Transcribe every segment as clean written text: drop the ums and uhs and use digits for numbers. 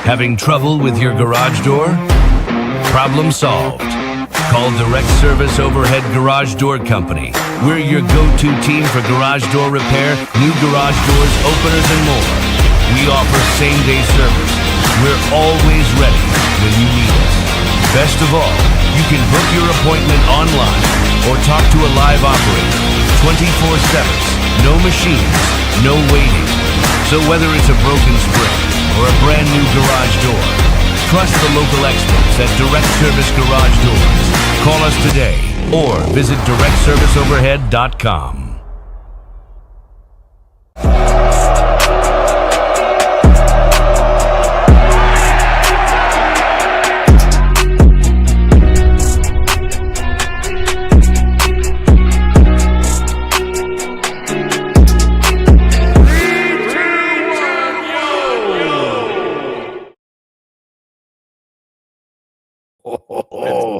Having trouble with your garage door? Problem solved. Call Direct Service Overhead Garage Door Company. We're your go-to team for garage door repair, new garage doors, openers, and more. We offer same-day service. We're always ready when you need us. Best of all, you can book your appointment online or talk to a live operator 24/7. No machines, no waiting. So whether it's a broken spring or a brand new garage door, trust the local experts at Direct Service Garage Doors. Call us today or visit directserviceoverhead.com.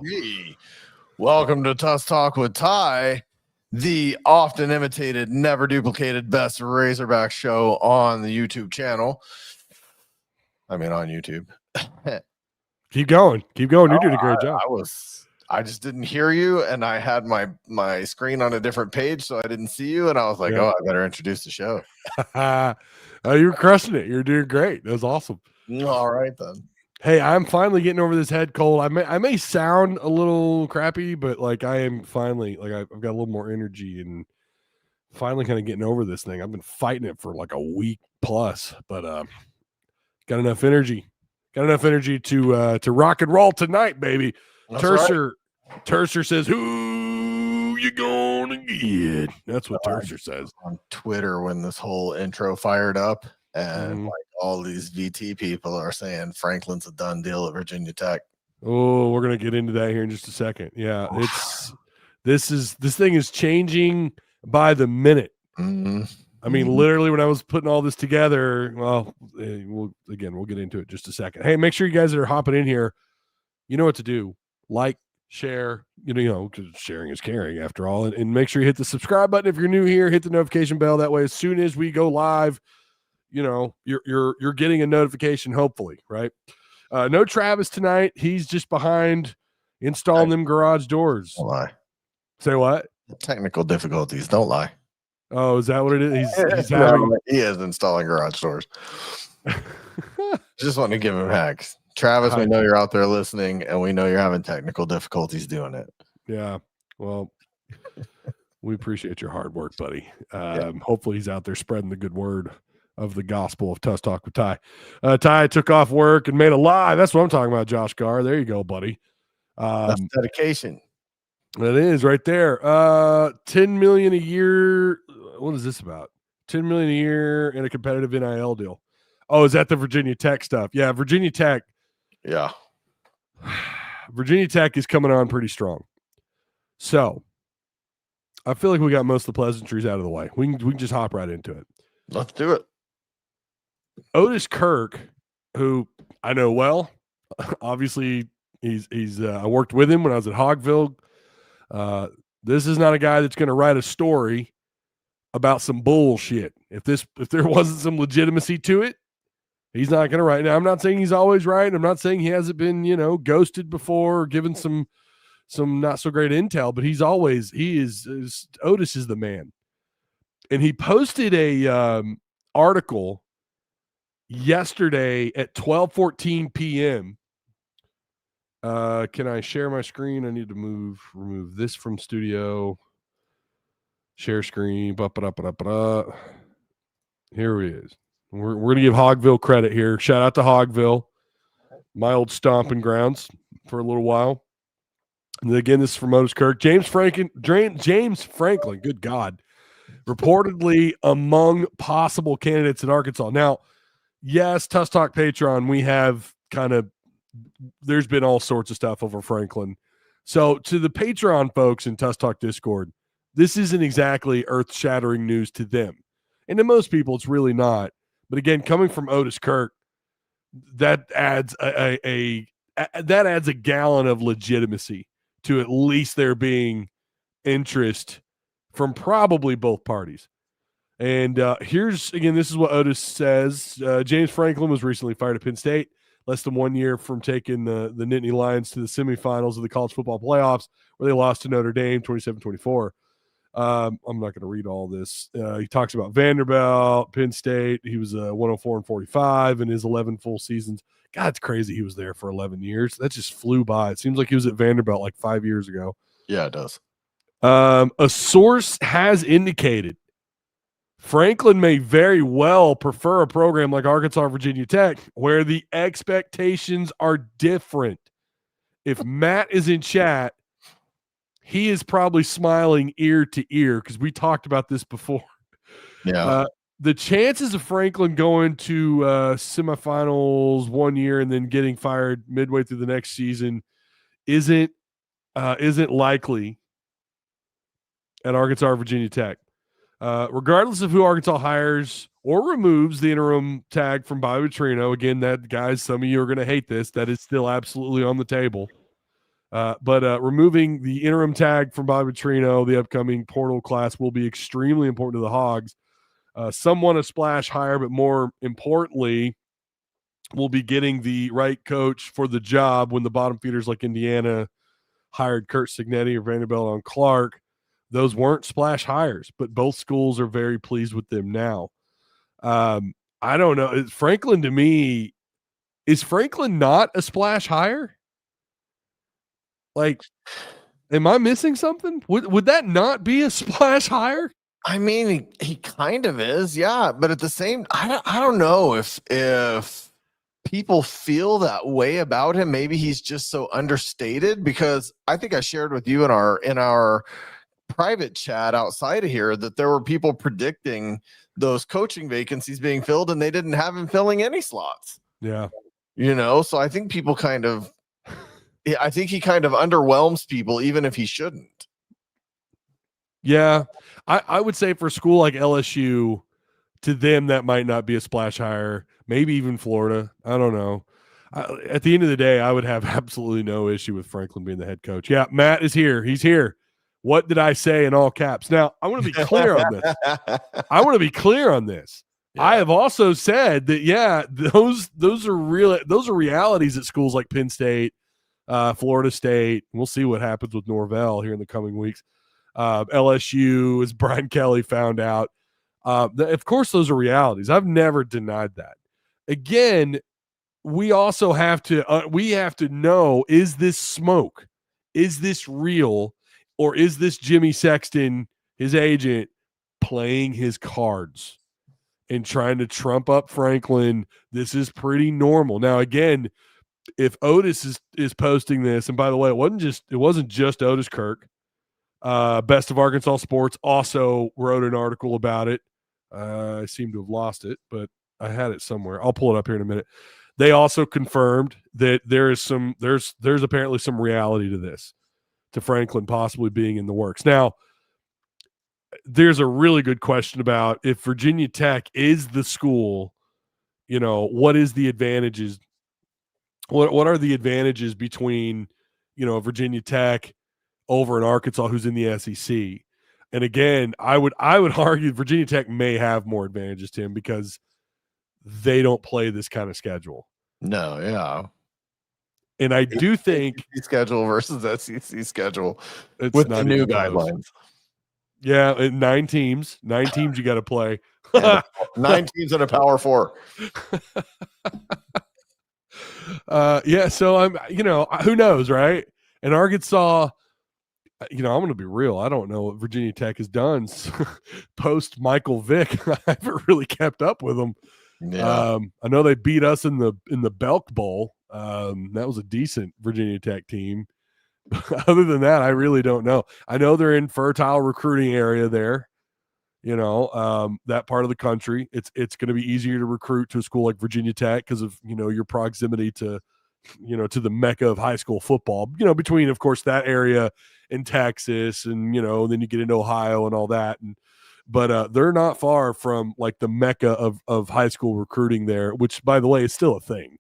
Hey, welcome to Tusk Talk with Ty, the often imitated, never duplicated, best Razorback show on the YouTube channel. I mean, on YouTube. Keep going. You're doing a great job. I just didn't hear you, and I had my screen on a different page, so I didn't see you, and I was like, I better introduce the show. You were crushing it. You're doing great. That was awesome. All right, then. Hey, I'm finally getting over this head cold. I may sound a little crappy, but like I am finally, like I've got a little more energy and finally kind of getting over this thing. I've been fighting it for like a week plus, but got enough energy to rock and roll tonight, baby. That's Tercer says, "Who you gonna get?" That's what Tercer says on Twitter when this whole intro fired up. And like all these VT people are saying Franklin's a done deal at Virginia Tech. Oh, we're gonna get into that here in just a second. Yeah, this thing is changing by the minute. Mm-hmm. I mean, literally, when I was putting all this together, well, we'll get into it in just a second. Hey, make sure you guys that are hopping in here, you know what to do. Like, share, because sharing is caring after all, and make sure you hit the subscribe button if you're new here. Hit the notification bell. That way, as soon as we go live, you're getting a notification, hopefully, right? No Travis tonight. He's just behind installing them garage doors. Don't lie. Say what? Technical difficulties. Don't lie. Oh, is that what it is? He is installing garage doors. Just want to give him hacks. Travis, we know you're out there listening, and we know you're having technical difficulties doing it. Yeah. Well, we appreciate your hard work, buddy. Hopefully he's out there spreading the good word of the gospel of Tusk Talk with Ty. Ty took off work and made a live. That's what I'm talking about, Josh Carr. There you go, buddy. That's dedication. It is right there. 10 million a year. What is this about? 10 million a year and a competitive NIL deal. Oh, is that the Virginia Tech stuff? Yeah, Virginia Tech. Yeah. Virginia Tech is coming on pretty strong. So I feel like we got most of the pleasantries out of the way. We can just hop right into it. Let's do it. Otis Kirk, who I know well, obviously he's I worked with him when I was at Hogville. This is not a guy that's going to write a story about some bullshit. If there wasn't some legitimacy to it, he's not going to write. Now, I'm not saying he's always right. I'm not saying he hasn't been, ghosted before or given some not so great intel, but Otis is the man. And he posted a article yesterday at 12:14 p.m. Can I share my screen? I need to remove this from studio. Share screen. Here he is. We're going to give Hogville credit here. Shout out to Hogville, my old stomping grounds for a little while. And again, this is from Otis Kirk. James Franklin, good God, reportedly among possible candidates in Arkansas. Now, yes, Tusk Talk Patreon, we have there's been all sorts of stuff over Franklin. So to the Patreon folks in Tusk Talk Discord, this isn't exactly earth-shattering news to them. And to most people, it's really not. But again, coming from Otis Kirk, that adds a gallon of legitimacy to at least there being interest from probably both parties. And this is what Otis says. James Franklin was recently fired at Penn State. less than 1 year from taking the Nittany Lions to the semifinals of the college football playoffs, where they lost to Notre Dame 27-24. I'm not going to read all this. He talks about Vanderbilt, Penn State. He was 104-45 in his 11 full seasons. God, it's crazy he was there for 11 years. That just flew by. It seems like he was at Vanderbilt like 5 years ago. Yeah, it does. A source has indicated Franklin may very well prefer a program like Arkansas, Virginia Tech, where the expectations are different. If Matt is in chat, he is probably smiling ear to ear because we talked about this before. Yeah. The chances of Franklin going to semifinals 1 year and then getting fired midway through the next season isn't likely at Arkansas or Virginia Tech. Regardless of who Arkansas hires or removes the interim tag from Bobby Petrino, again, that guys, some of you are going to hate this. That is still absolutely on the table. But removing the interim tag from Bobby Petrino, the upcoming portal class will be extremely important to the Hogs. Some want a splash hire, but more importantly, we'll be getting the right coach for the job when the bottom feeders like Indiana hired Kurt Signetti or Vanderbilt on Clark. Those weren't splash hires, but both schools are very pleased with them now. I don't know. Franklin, to me, is Franklin not a splash hire? Like, am I missing something? Would that not be a splash hire? I mean, he kind of is, yeah. But at the same, I don't know if people feel that way about him. Maybe he's just so understated, because I think I shared with you in our private chat outside of here that there were people predicting those coaching vacancies being filled, and they didn't have him filling any slots. Yeah, so I think people I think he kind of underwhelms people, even if he shouldn't. Yeah, I would say for a school like LSU, to them that might not be a splash hire. Maybe even Florida. I don't know. At the end of the day, I would have absolutely no issue with Franklin being the head coach. Yeah, Matt is here. He's here. What did I say in all caps? Now, I want to be clear on this. Yeah. I have also said that, yeah, those are realities at schools like Penn State, Florida State. We'll see what happens with Norvell here in the coming weeks. LSU, as Brian Kelly found out. Of course, those are realities. I've never denied that. Again, we also have to know, is this smoke? Is this real? Or is this Jimmy Sexton, his agent, playing his cards and trying to trump up Franklin? This is pretty normal. Now, again, if Otis is posting this, and by the way, it wasn't just Otis Kirk. Best of Arkansas Sports also wrote an article about it. I seem to have lost it, but I had it somewhere. I'll pull it up here in a minute. They also confirmed that there's apparently some reality to this, to Franklin possibly being in the works. Now, there's a really good question about if Virginia Tech is the school, what is the advantages? What are the advantages between, Virginia Tech over in Arkansas, who's in the SEC? And again, I would argue Virginia Tech may have more advantages to him because they don't play this kind of schedule. No, yeah. And I do think schedule versus SEC schedule with the new guidelines. Yeah, 9 teams. 9 teams you got to play. 9 teams in a Power 4. Yeah, so I'm, who knows, right? And Arkansas, I'm going to be real. I don't know what Virginia Tech has done post Michael Vick. I haven't really kept up with them. Yeah. I know they beat us in the Belk Bowl. That was a decent Virginia Tech team. Other than that, I really don't know. I know they're in fertile recruiting area there. That part of the country. It's going to be easier to recruit to a school like Virginia Tech because of your proximity to to the mecca of high school football. Between of course that area and Texas, and then you get into Ohio and all that. But they're not far from like the mecca of high school recruiting there, which by the way is still a thing.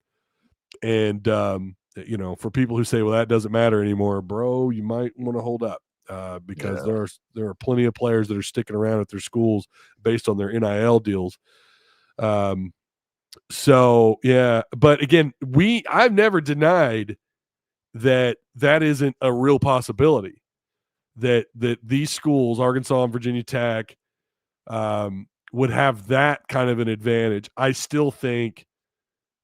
And for people who say, well, that doesn't matter anymore, bro, you might want to hold up because there are plenty of players that are sticking around at their schools based on their NIL deals. So yeah, but again, I've never denied that isn't a real possibility. That these schools, Arkansas and Virginia Tech, would have that kind of an advantage. I still think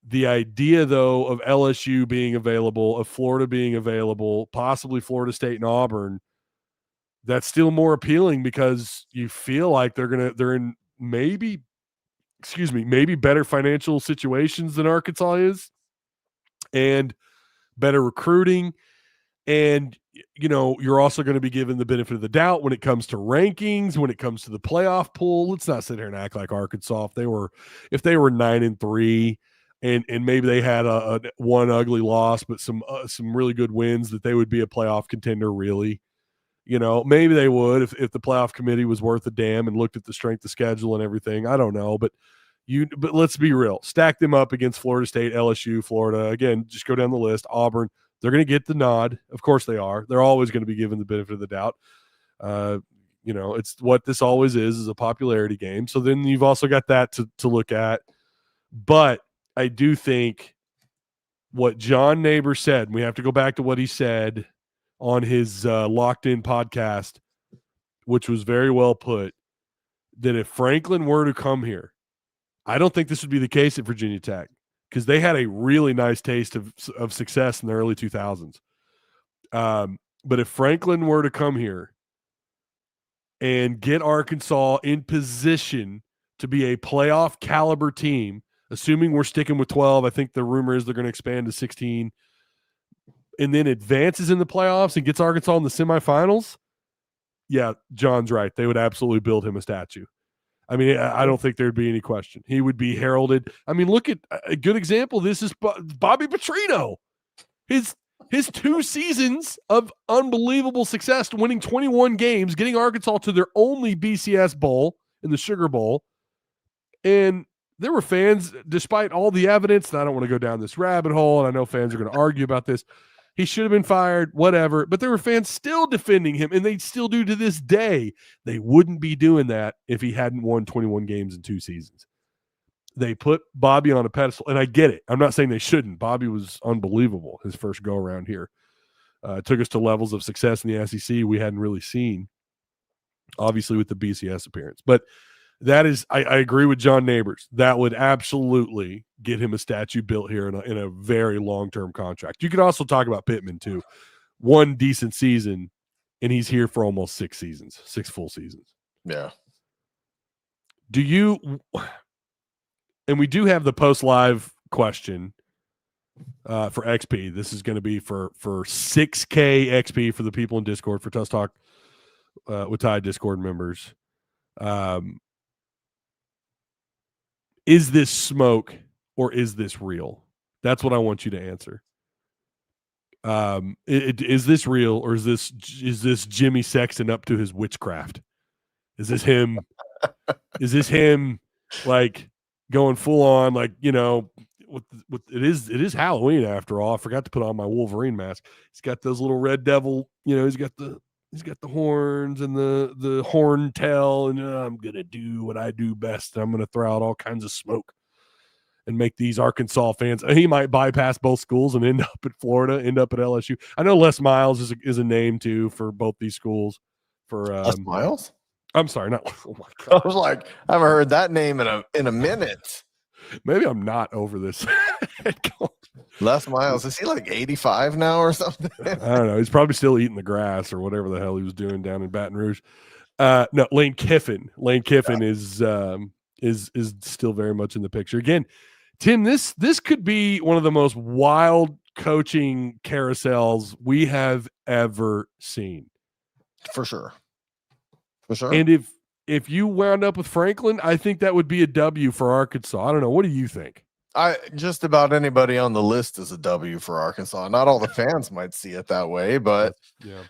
the idea, though, of LSU being available, of Florida being available, possibly Florida State and Auburn, that's still more appealing because you feel like they're in maybe better financial situations than Arkansas is, and better recruiting. And, you're also going to be given the benefit of the doubt when it comes to rankings, when it comes to the playoff pool. Let's not sit here and act like Arkansas, if they were 9-3 and maybe they had a one ugly loss, but some really good wins, that they would be a playoff contender. Really, maybe they would if the playoff committee was worth a damn and looked at the strength of schedule and everything. I don't know, but let's be real. Stack them up against Florida State, LSU, Florida. Again, just go down the list. Auburn. They're going to get the nod. Of course they are. They're always going to be given the benefit of the doubt. It's what this always is a popularity game. So then you've also got that to look at. But I do think what John Neighbor said, and we have to go back to what he said on his Locked In podcast, which was very well put, that if Franklin were to come here, I don't think this would be the case at Virginia Tech, because they had a really nice taste of success in the early 2000s. But if Franklin were to come here and get Arkansas in position to be a playoff caliber team, assuming we're sticking with 12, I think the rumor is they're going to expand to 16, and then advances in the playoffs and gets Arkansas in the semifinals, yeah, John's right. They would absolutely build him a statue. I mean, I don't think there'd be any question. He would be heralded. I mean, look at a good example. This is Bobby Petrino. His 2 seasons of unbelievable success, winning 21 games, getting Arkansas to their only BCS bowl in the Sugar Bowl. And there were fans, despite all the evidence, and I don't want to go down this rabbit hole, and I know fans are going to argue about this. He should have been fired, whatever. But there were fans still defending him, and they still do to this day. They wouldn't be doing that if he hadn't won 21 games in 2 seasons. They put Bobby on a pedestal, and I get it. I'm not saying they shouldn't. Bobby was unbelievable his first go around here. Took us to levels of success in the SEC we hadn't really seen, obviously with the BCS appearance. But that is, I agree with John Neighbors. That would absolutely get him a statue built here in a very long-term contract. You could also talk about Pittman too. 1 decent season, and he's here for almost 6 full seasons. Yeah. Do you, and we do have the post-live question for XP. This is going to be for 6K XP for the people in Discord, for Tusk Talk with Ty Discord members. Is this smoke or is this real? That's what I want you to answer. Is this real, or is this Jimmy Sexton up to his witchcraft? Is this him? Is this him like going full on, like, with it is Halloween after all. I forgot to put on my Wolverine mask. He's got those little red devil, he's got the horns and the horn tail, and I'm going to do what I do best. I'm going to throw out all kinds of smoke and make these Arkansas fans. He might bypass both schools and end up at Florida, end up at LSU. I know Les Miles is a name too for both these schools. For Les Miles? I'm sorry, not. Oh my God. I was like, I haven't heard that name in a minute. Maybe I'm not over this. Les Miles, is he like 85 now or something? I don't know. He's probably still eating the grass or whatever the hell he was doing down in Baton Rouge. No, Lane Kiffin. Lane Kiffin is still very much in the picture. Again, Tim, this could be one of the most wild coaching carousels we have ever seen. For sure. And if you wound up with Franklin, I think that would be a W for Arkansas. I don't know. What do you think? Just about anybody on the list is a W for Arkansas. Not all the fans might see it that way, but yeah,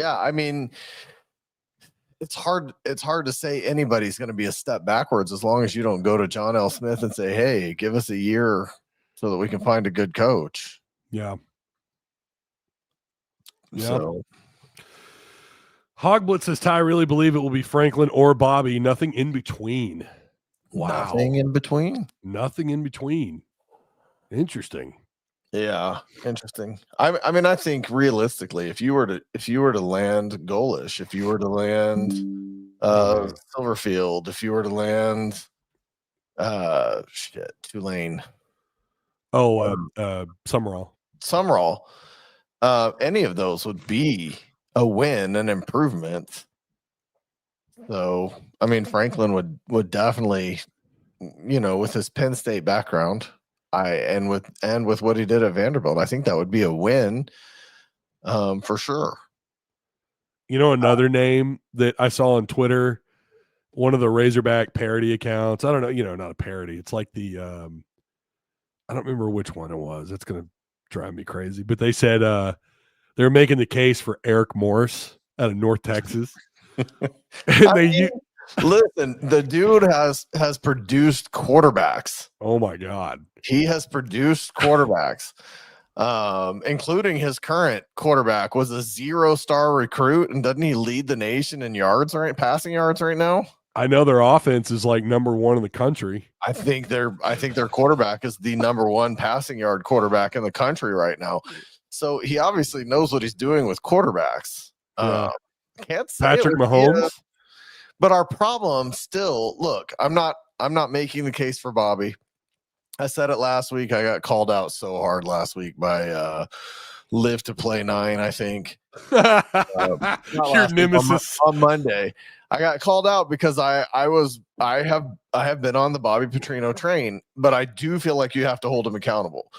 I mean, it's hard to say anybody's going to be a step backwards as long as you don't go to John L. Smith and say, hey, give us a year so that we can find a good coach. Yeah. So Hogblitz says, Ty, really believe it will be Franklin or Bobby, nothing in between. Nothing in between. Nothing in between. Interesting. Yeah, interesting. I mean, I think realistically, if you were to land Golish, if you were to land Silverfield, if you were to land Tulane, Summerall. any of those would be a win, an improvement. So, I mean, Franklin would definitely, with his Penn State background, and with what he did at Vanderbilt, I think that would be a win, for sure. Another name that I saw on Twitter, one of the Razorback parody accounts. I don't know, not a parody. It's like the I don't remember which one it was. It's gonna drive me crazy. But they said they're making the case for Eric Morris out of North Texas. Listen, the dude has produced quarterbacks. Oh my God. He has produced quarterbacks. Including his current quarterback was a 0-star recruit, and doesn't he lead the nation in passing yards right now? I know their offense is like number 1 in the country. I think their quarterback is the number 1 passing yard quarterback in the country right now. So he obviously knows what he's doing with quarterbacks. Can't say Patrick Mahomes. But our problem still, look, I'm not making the case for Bobby. I said it last week. I got called out so hard last week by Live to Play 9, I think. Your nemesis. On Monday. I got called out because I have been on the Bobby Petrino train, but I do feel like you have to hold him accountable.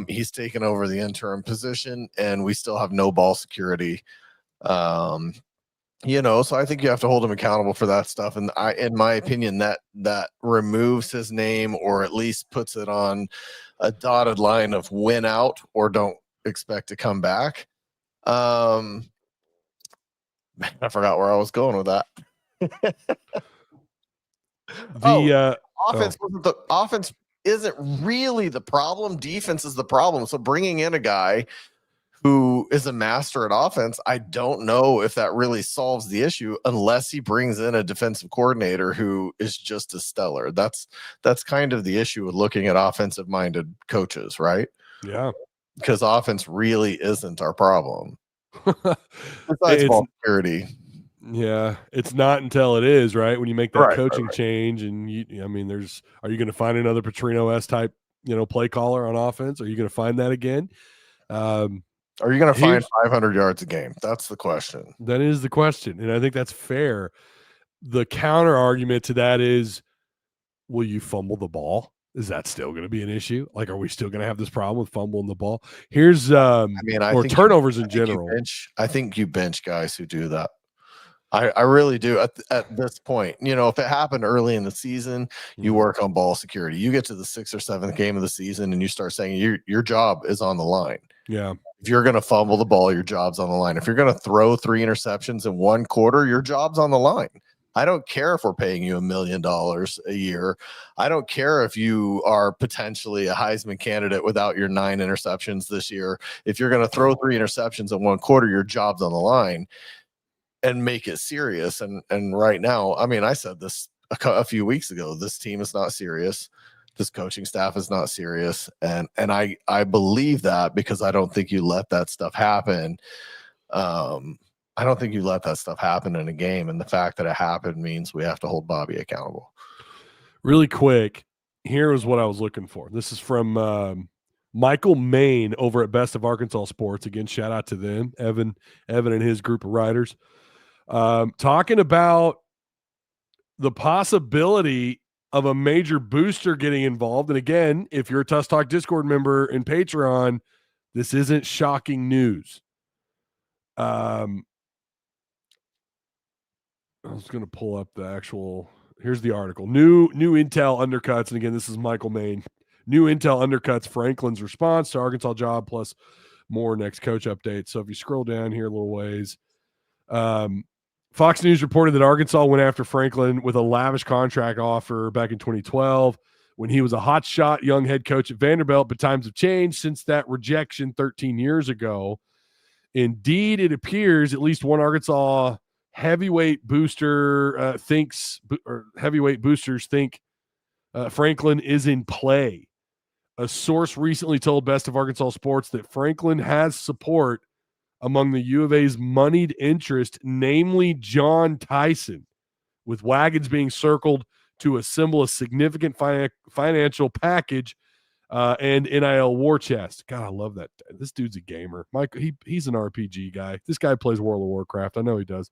He's taken over the interim position, and we still have no ball security. So I think you have to hold him accountable for that stuff. And in my opinion, that removes his name, or at least puts it on a dotted line of win out or don't expect to come back. I forgot where I was going with that. Offense isn't really the problem. Defense is the problem. So bringing in a guy who is a master at offense, I don't know if that really solves the issue, unless he brings in a defensive coordinator who is just as stellar. That's kind of the issue with looking at offensive minded coaches, right? Yeah. Because offense really isn't our problem. Besides ball security. Yeah, it's not until it is, right? When you make that coaching change, and are you going to find another Petrino-esque type, play caller on offense? Are you going to find that again? Are you going to find 500 yards a game? That's the question. That is the question, and I think that's fair. The counter argument to that is, will you fumble the ball? Is that still going to be an issue? Like, are we still going to have this problem with fumbling the ball? Here's or turnovers in general. I think you bench guys who do that. I really do at this point. If it happened early in the season, you work on ball security. You get to the 6th or 7th game of the season, and you start saying your job is on the line. Yeah. If you're going to fumble the ball, your job's on the line. If you're going to throw 3 interceptions in one quarter, your job's on the line. I don't care if we're paying you $1 million a year. I don't care if you are potentially a Heisman candidate without your 9 interceptions this year. If you're going to throw 3 interceptions in one quarter, your job's on the line, and make it serious. And right now, I mean, I said this a few weeks ago, this team is not serious. This coaching staff is not serious. And I believe that because I don't think you let that stuff happen. I don't think you let that stuff happen in a game. And the fact that it happened means we have to hold Bobby accountable. Really quick, here is what I was looking for. This is from Michael Main over at Best of Arkansas Sports. Again, shout out to them, Evan and his group of writers. Talking about the possibility of a major booster getting involved. And again, if you're a Tusk Talk Discord member and Patreon, this isn't shocking news. I was going to pull up the actual, here's the article. New intel undercuts. And again, this is Michael Main. New intel undercuts Franklin's response to Arkansas job, plus more next coach update. So if you scroll down here a little ways, Fox News reported that Arkansas went after Franklin with a lavish contract offer back in 2012 when he was a hotshot young head coach at Vanderbilt, but times have changed since that rejection 13 years ago. Indeed, it appears at least one Arkansas heavyweight boosters think Franklin is in play. A source recently told Best of Arkansas Sports that Franklin has support among the U of A's moneyed interest, namely John Tyson, with wagons being circled to assemble a significant financial package and NIL war chest. God, I love that. This dude's a gamer. Mike, he's an RPG guy. This guy plays World of Warcraft. I know he does.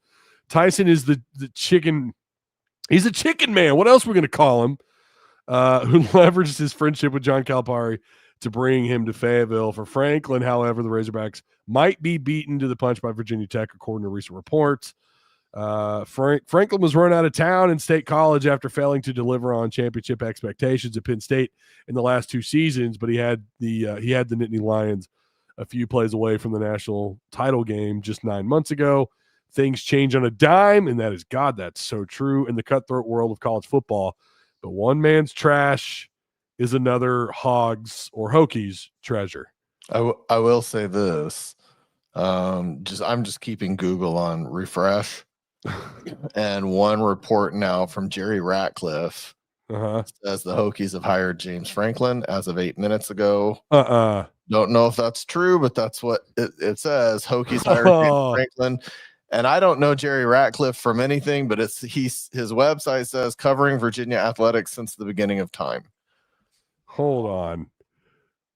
Tyson is the chicken. He's a chicken man. What else are we going to call him? Who leveraged his friendship with John Calipari to bring him to Fayetteville. For Franklin, however, the Razorbacks might be beaten to the punch by Virginia Tech, according to recent reports. Franklin was run out of town in State College after failing to deliver on championship expectations at Penn State in the last 2 seasons, but he had the Nittany Lions a few plays away from the national title game just 9 months ago. Things change on a dime, and that's so true in the cutthroat world of college football. But one man's trash is another Hogs or Hokies treasure. I will say this. I'm just keeping Google on refresh. And one report now from Jerry Ratcliffe says the Hokies have hired James Franklin as of 8 minutes ago. Don't know if that's true, but that's what it says. Hokies hired James Franklin. And I don't know Jerry Ratcliffe from anything, but his website says covering Virginia athletics since the beginning of time. Hold on.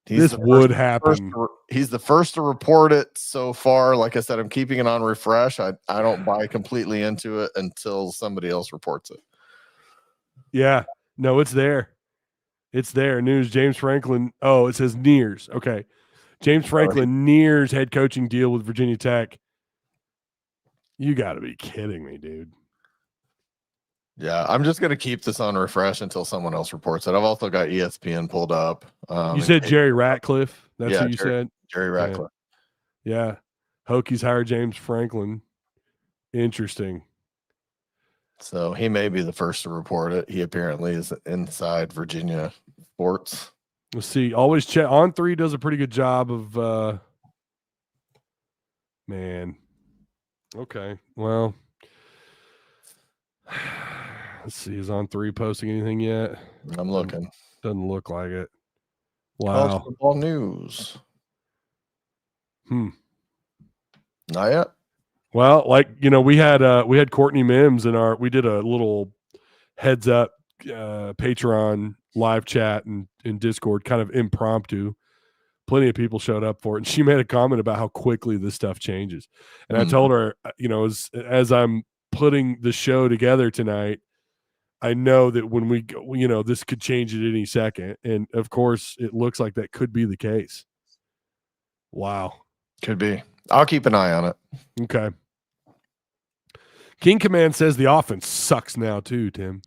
This would happen. He's the first to report it so far. Like I said, I'm keeping it on refresh. I don't buy completely into it until somebody else reports it. Yeah. No, it's there. It's there. News. James Franklin. Oh, it says nears. Okay. James Franklin nears head coaching deal with Virginia Tech. You got to be kidding me, dude. Yeah, I'm just going to keep this on refresh until someone else reports it. I've also got ESPN pulled up. You said Jerry Ratcliffe. That's who you said? Jerry Ratcliffe. Yeah. Hokies hired James Franklin. Interesting. So he may be the first to report it. He apparently is inside Virginia sports. Let's see. Always check. On3 does a pretty good job of man. Okay. Well, let's see. Is On3 posting anything yet? I'm looking. Doesn't look like it. Wow. College football news. Not yet. Well, we had Courtney Mims in we did a little heads up Patreon live chat and in Discord, kind of impromptu. Plenty of people showed up for it, and she made a comment about how quickly this stuff changes. And I told her, as I'm putting the show together tonight, I know that when we go, this could change at any second. And of course, it looks like that could be the case. Wow. Could be. I'll keep an eye on it. Okay. King Command says the offense sucks now too, Tim.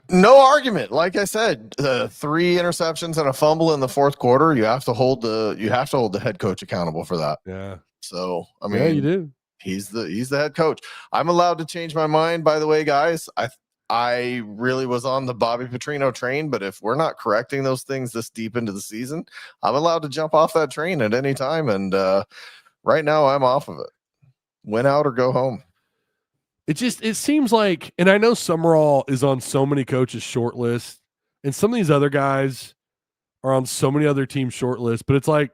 No argument. Like I said, 3 interceptions and a fumble in the fourth quarter. You have to hold the head coach accountable for that. Yeah. So I mean, yeah, you do. He's the head coach. I'm allowed to change my mind, by the way, guys. I really was on the Bobby Petrino train, but if we're not correcting those things this deep into the season, I'm allowed to jump off that train at any time. And right now I'm off of it. Win out or go home. It seems like, and I know Summerall is on so many coaches' short lists, and some of these other guys are on so many other teams' short lists, but it's like,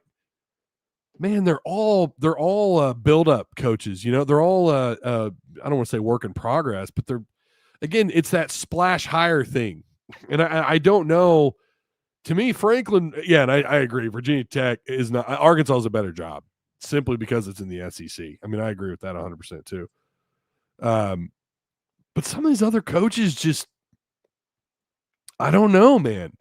man, they're all build-up coaches. They're all I don't want to say work in progress, but again, it's that splash hire thing. And I don't know. To me, Franklin, yeah, and I agree. Virginia Tech is not. Arkansas is a better job simply because it's in the SEC. I mean, I agree with that 100% too. But some of these other coaches just, I don't know, man.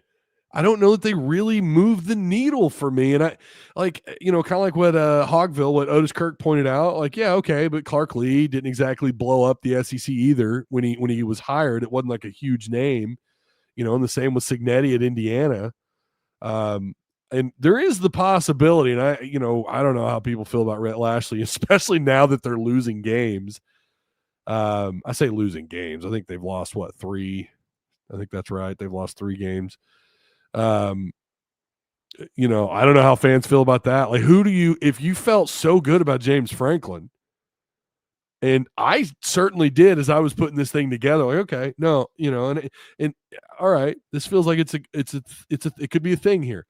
I don't know that they really move the needle for me. And I kind of like what Hogville, what Otis Kirk pointed out, like, yeah, okay, but Clark Lee didn't exactly blow up the SEC either when he was hired. It wasn't like a huge name, and the same with Cignetti at Indiana. And there is the possibility, and I don't know how people feel about Rhett Lashley, especially now that they're losing games. I say losing games. I think they've lost 3. I think that's right. They've lost 3 games. I don't know how fans feel about that. Like, if you felt so good about James Franklin, And I certainly did as I was putting this thing together. Like, okay, no, and all right, this feels like it could be a thing here.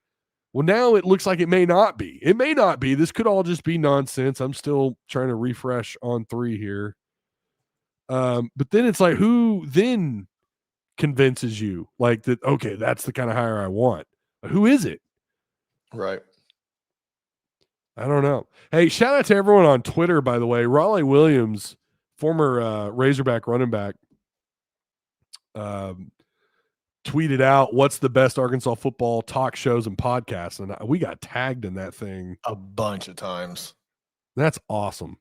Well, now it looks like it may not be. It may not be. This could all just be nonsense. I'm still trying to refresh on 3 here. But then it's like, who then convinces you like that? Okay, that's the kind of hire I want. Who is it? Right. I don't know. Hey, shout out to everyone on Twitter, by the way. Raleigh Williams, former Razorback running back, tweeted out, what's the best Arkansas football talk shows and podcasts? And we got tagged in that thing a bunch of times. That's awesome.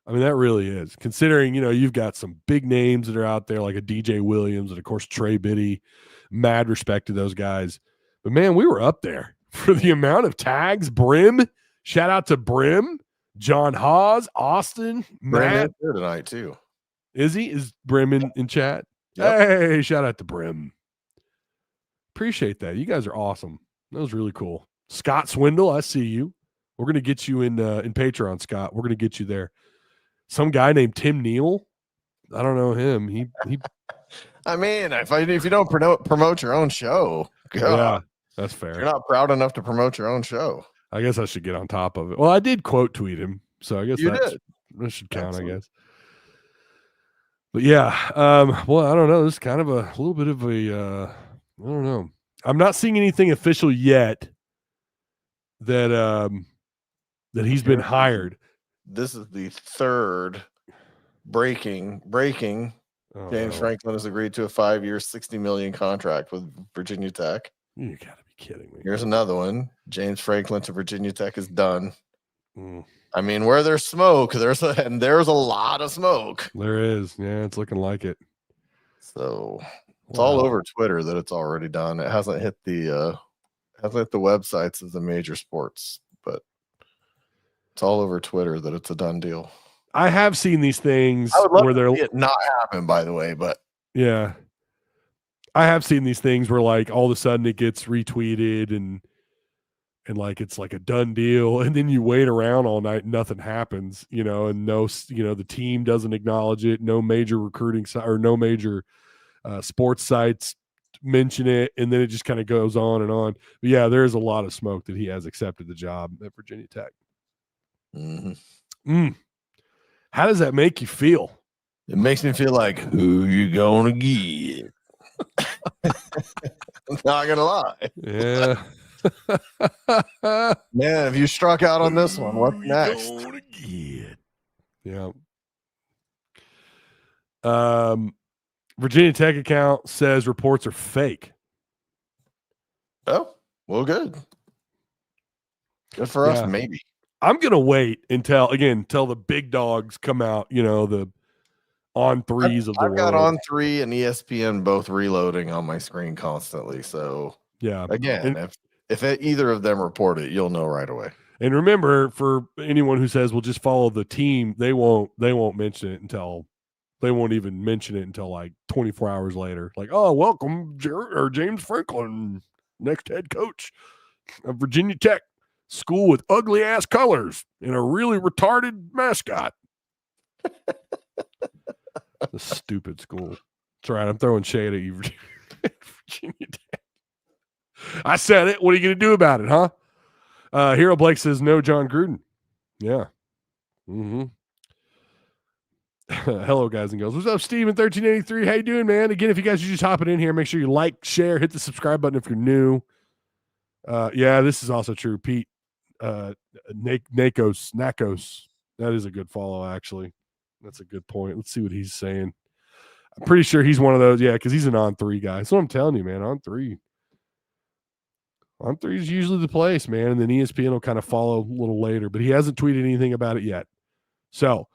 I mean, that really is. Considering, you've got some big names that are out there like a DJ Williams and, of course, Trey Biddy. Mad respect to those guys. But, man, we were up there for the amount of tags. Brim. Shout out to Brim. John Hawes. Austin. Matt. Here tonight, too. Is he? Is Brim in chat? Yep. Hey, shout out to Brim. Appreciate that. You guys are awesome. That was really cool. Scott Swindle, I see you. We're going to get you in Patreon, Scott. We're going to get you there. Some guy named Tim Neal. I don't know him. He I mean, if you don't promote your own show, God, yeah, that's fair. You're not proud enough to promote your own show. I guess I should get on top of it. Well, I did quote tweet him, so I guess that should count. Absolutely. I guess. But yeah, well, I don't know. This is kind of a little bit of a I don't know. I'm not seeing anything official yet that he's been hired. This is the third breaking. James Franklin has agreed to a 5-year, $60 million contract with Virginia Tech. You gotta be kidding me. Here's another one. James Franklin to Virginia Tech is done. Mm. I mean, where there's smoke, there's a lot of smoke. There is. Yeah, it's looking like it. So it's all over Twitter that it's already done. It hasn't hit the websites of the major sports, but it's all over Twitter that it's a done deal. I have seen these things where they're not happen, by the way, but yeah, I have seen these things where like all of a sudden it gets retweeted and like it's like a done deal, and then you wait around all night and nothing happens, and the team doesn't acknowledge it. No major recruiting or no major sports sites mention it, and then it just kind of goes on and on. But yeah, there's a lot of smoke that he has accepted the job at Virginia Tech. Mm-hmm. How does that make you feel? It makes me feel like, who you gonna get? I'm not gonna lie. Yeah. Man, have you struck out on this one? What's next? Yeah. Virginia Tech account says reports are fake. Oh, well, good. Good for us, maybe. I'm gonna wait until the big dogs come out. The on threes of the world. I've got On 3 and ESPN both reloading on my screen constantly. So yeah, again, if either of them report it, you'll know right away. And remember, for anyone who says, "Well, just follow the team," they won't mention it until they won't even mention it until like 24 hours later. Like, oh, welcome, James Franklin, next head coach of Virginia Tech. School with ugly ass colors and a really retarded mascot. The stupid school. It's all right. I'm throwing shade at you, Virginia Tech. I said it. What are you going to do about it, huh? Hero Blake says no, John Gruden. Yeah. Mm-hmm. Hello, guys and girls. What's up, Steven 1383? How you doing, man? Again, if you guys are just hopping in here, make sure you like, share, hit the subscribe button if you're new. Yeah, this is also true. Pete Nakos. That is a good follow, actually. That's a good point. Let's see what he's saying. I'm pretty sure he's one of those, because he's an On 3 guy. So I'm telling you, man, On 3 is usually the place, man. And then ESPN will kind of follow a little later, but he hasn't tweeted anything about it yet. So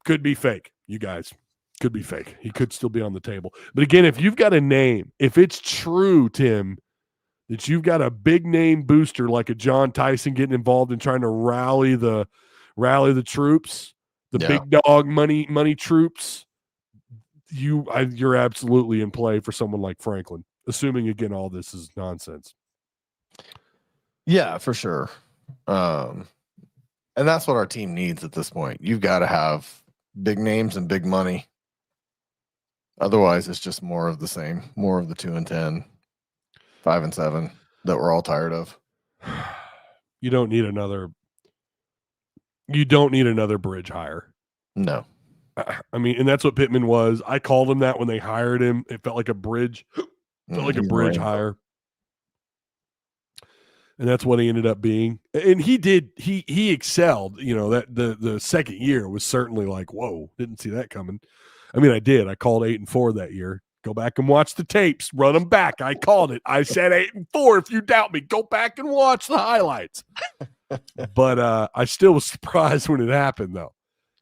could be fake, you guys. Could be fake. He could still be on the table. But again, if you've got a name, if it's true, Tim, that you've got a big name booster like a John Tyson getting involved in trying to rally the troops, big dog money troops, you're absolutely in play for someone like Franklin, assuming again all this is nonsense. Yeah, for sure. And that's what our team needs at this point. You've got to have big names and big money. Otherwise, it's just more of the same, more of the 2-10, 5-7 that we're all tired of. You don't need another bridge hire. No. I mean, and that's what Pittman was. I called him that when they hired him. It felt like a bridge, hire. And that's what he ended up being. And he excelled, that the second year was certainly like, whoa, didn't see that coming. I mean, I did. I called 8-4 that year. Go back and watch the tapes, run them back. I called it. I said 8-4. If you doubt me, go back and watch the highlights. But I still was surprised when it happened, though.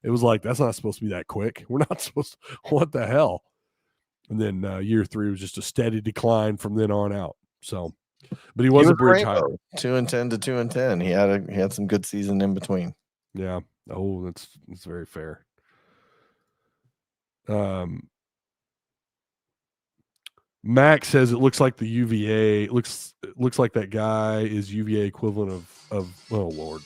It was like, that's not supposed to be that quick. We're not supposed to, what the hell? And then year 3 was just a steady decline from then on out. So, but he was a bridge hire. 2-10 to 2-10. He had some good season in between. Yeah. Oh, that's very fair. Max says it looks like the UVA. It looks like that guy is UVA equivalent of oh Lord.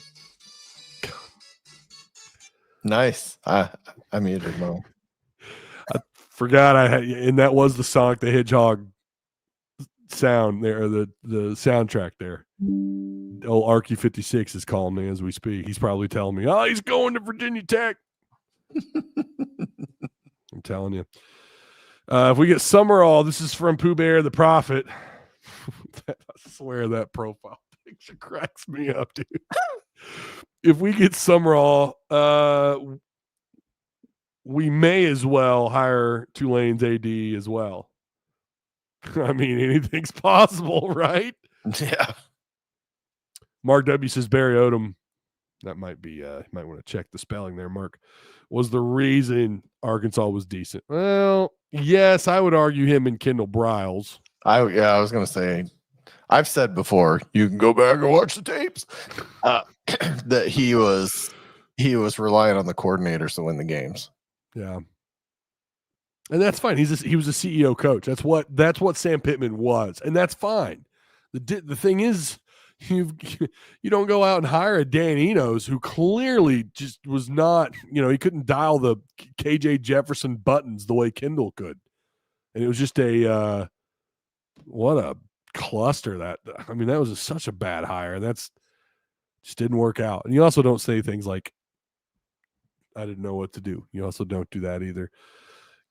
Nice. I muted Mo. I forgot and that was the Sonic the Hedgehog sound there, or the soundtrack there. Old Arky 56 is calling me as we speak. He's probably telling me, oh, he's going to Virginia Tech. I'm telling you. If we get Summerall, this is from Pooh Bear the Prophet. I swear that profile picture cracks me up, dude. If we get Summerall, we may as well hire Tulane's AD as well. I mean, anything's possible, right? Yeah. Mark W says Barry Odom. That might be, you might want to check the spelling there, Mark. Was the reason Arkansas was decent. Well, yes, I would argue him and Kendall Briles. I was going to say, I've said before, you can go back and watch the tapes, that he was relying on the coordinators to win the games. Yeah. And that's fine. He was a CEO coach. That's what Sam Pittman was. And that's fine. The thing is, you don't go out and hire a Dan Enos who clearly just was not, he couldn't dial the KJ Jefferson buttons the way Kendall could. And it was just what a cluster that was such a bad hire. That's just didn't work out. And you also don't say things like, I didn't know what to do. You also don't do that either.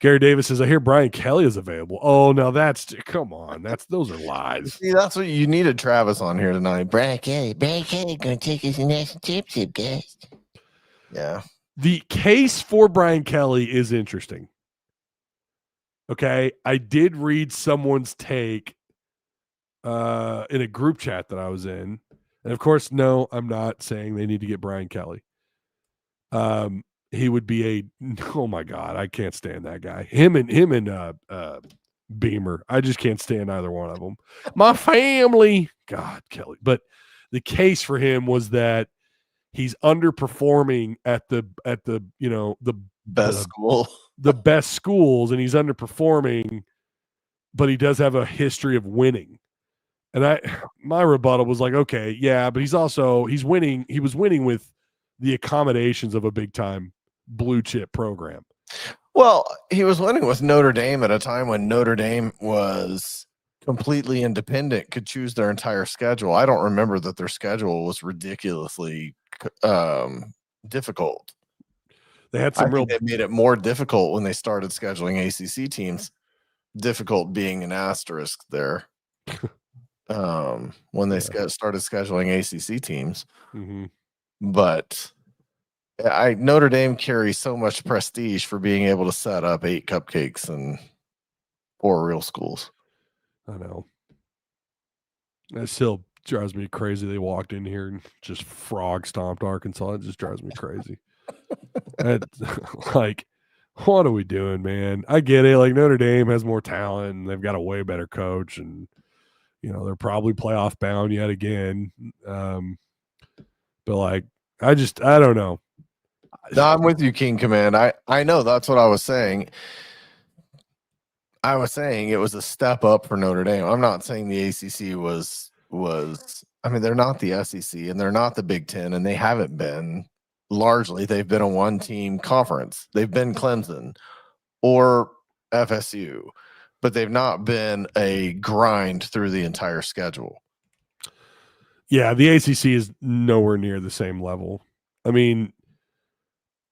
Gary Davis says, I hear Brian Kelly is available. Oh, no, come on. Those are lies. See, that's what you needed Travis on here tonight. Brian Kelly going to take us to national championship, guys. Yeah. The case for Brian Kelly is interesting. Okay. I did read someone's take in a group chat that I was in. And of course, no, I'm not saying they need to get Brian Kelly. He would be oh my God, I can't stand that guy. Him and Beamer. I just can't stand either one of them. My family, God, Kelly. But the case for him was that he's underperforming at the Best school. The best schools, and he's underperforming, but he does have a history of winning. And my rebuttal was like, okay, yeah, but he's winning. He was winning with the accommodations of a big time blue chip program. Well, he was winning with Notre Dame at a time when Notre Dame was completely independent, could choose their entire schedule. I don't remember that their schedule was ridiculously difficult. They had some they made it more difficult when they started scheduling ACC teams. Difficult being an asterisk there. When they started scheduling ACC teams. Mm-hmm. But Notre Dame carries so much prestige for being able to set up 8 cupcakes and 4 real schools. I know. That still drives me crazy. They walked in here and just frog stomped Arkansas. It just drives me crazy. Like, what are we doing, man? I get it. Like, Notre Dame has more talent and they've got a way better coach, and they're probably playoff bound yet again. But like, I don't know. No, I'm with you, King Command. I know that's what I was saying. I was saying it was a step up for Notre Dame. I'm not saying the ACC was. I mean, they're not the SEC and they're not the Big Ten, and they haven't been largely they've been a one-team conference. They've been Clemson or FSU, but they've not been a grind through the entire schedule. Yeah, the ACC is nowhere near the same level. I mean,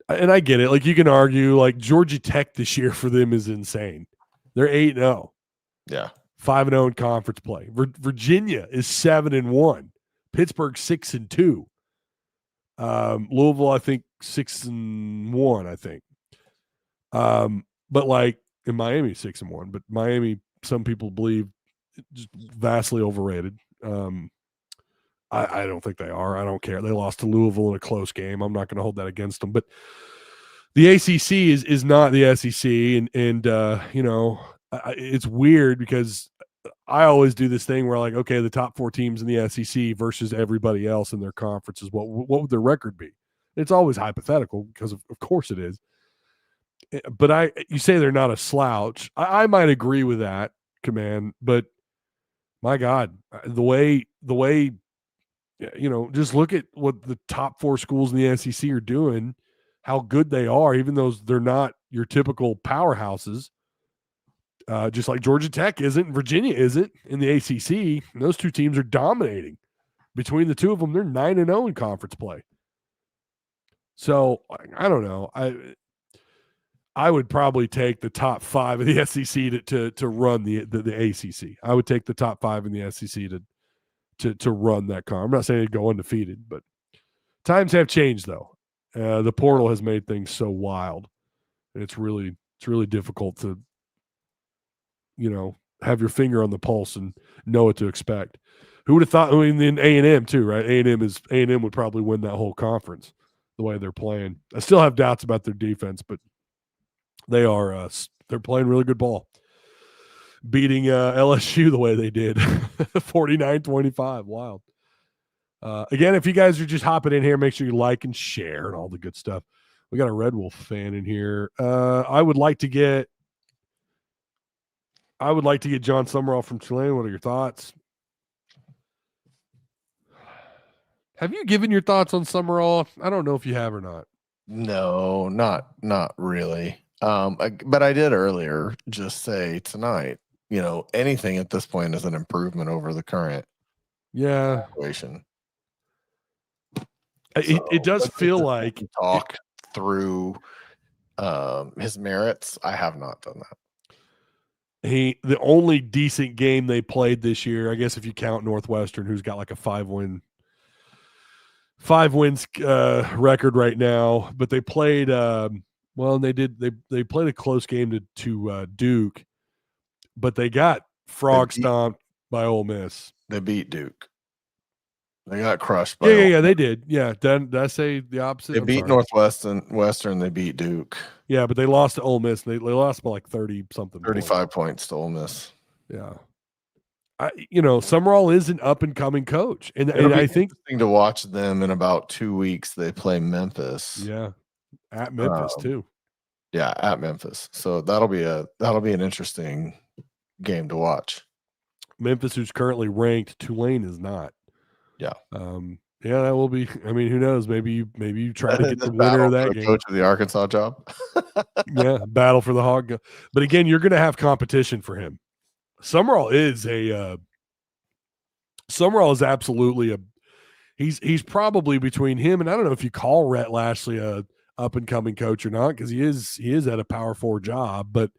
and I get it. Like, you can argue, like, Georgia Tech this year for them is insane. They're 8-0. Yeah. 5-0 in conference play. Virginia is 7-1. Pittsburgh 6-2. Louisville, I think 6-1. I think. But like in Miami, 6-1. But Miami, some people believe, just vastly overrated. I don't think they are. I don't care. They lost to Louisville in a close game. I'm not going to hold that against them. But the ACC is not the SEC, and you know, it's weird because I always do this thing where, like, okay, the top 4 teams in the SEC versus everybody else in their conferences. What would their record be? It's always hypothetical because of course it is. But you say they're not a slouch. I might agree with that, Command. But my God, the way you know, just look at what the top 4 schools in the SEC are doing, how good they are, even though they're not your typical powerhouses. Just like Georgia Tech isn't, and Virginia isn't in the ACC. And those 2 teams are dominating. Between the 2 of them, they're 9-0 in conference play. So I don't know. I would probably take the top 5 of the SEC to run the ACC. I would take the top 5 in the SEC to run that car. I'm not saying they'd go undefeated, but times have changed though. The portal has made things so wild, and it's really difficult to, you know, have your finger on the pulse and know what to expect. Who would have thought? I mean, in A&M too, right? A&M would probably win that whole conference the way they're playing. I still have doubts about their defense, but they are they're playing really good ball. Beating LSU the way they did, 49-25. Wild. Again, if you guys are just hopping in here, make sure you like and share and all the good stuff. We got a Red Wolf fan in here. I would like to get John Summerall from Tulane. What are your thoughts? Have you given your thoughts on Summerall? I don't know if you have or not. No, not really. But I did earlier just say tonight, you know, anything at this point is an improvement over the current situation. It does feel like talk through his merits. I have not done that. The only decent game they played this year, I guess if you count Northwestern, who's got like a 5 wins record right now, but they played they played a close game to Duke, but they got frog stomped by Ole Miss. They beat Duke. They got crushed by yeah, they did. Yeah, did I say the opposite? They beat Northwestern, they beat Duke. Yeah, but they lost to Ole Miss. They lost by like 30-something 35 points to Ole Miss. Yeah. Summerall is an up-and-coming coach. And I think interesting to watch them in about 2 weeks. They play Memphis. Yeah, at Memphis too. Yeah, at Memphis. So that'll be an interesting game to watch. Memphis, who's currently ranked, Tulane is not. Yeah. Yeah, that will be. I mean, who knows? Maybe you try to get the winner of that game. Coach of the Arkansas job. Yeah, battle for the hog. But again, you're going to have competition for him. Summerall is absolutely he's probably between him and I don't know if you call Rhett Lashley a up and coming coach or not, because he is at a Power 4 job, but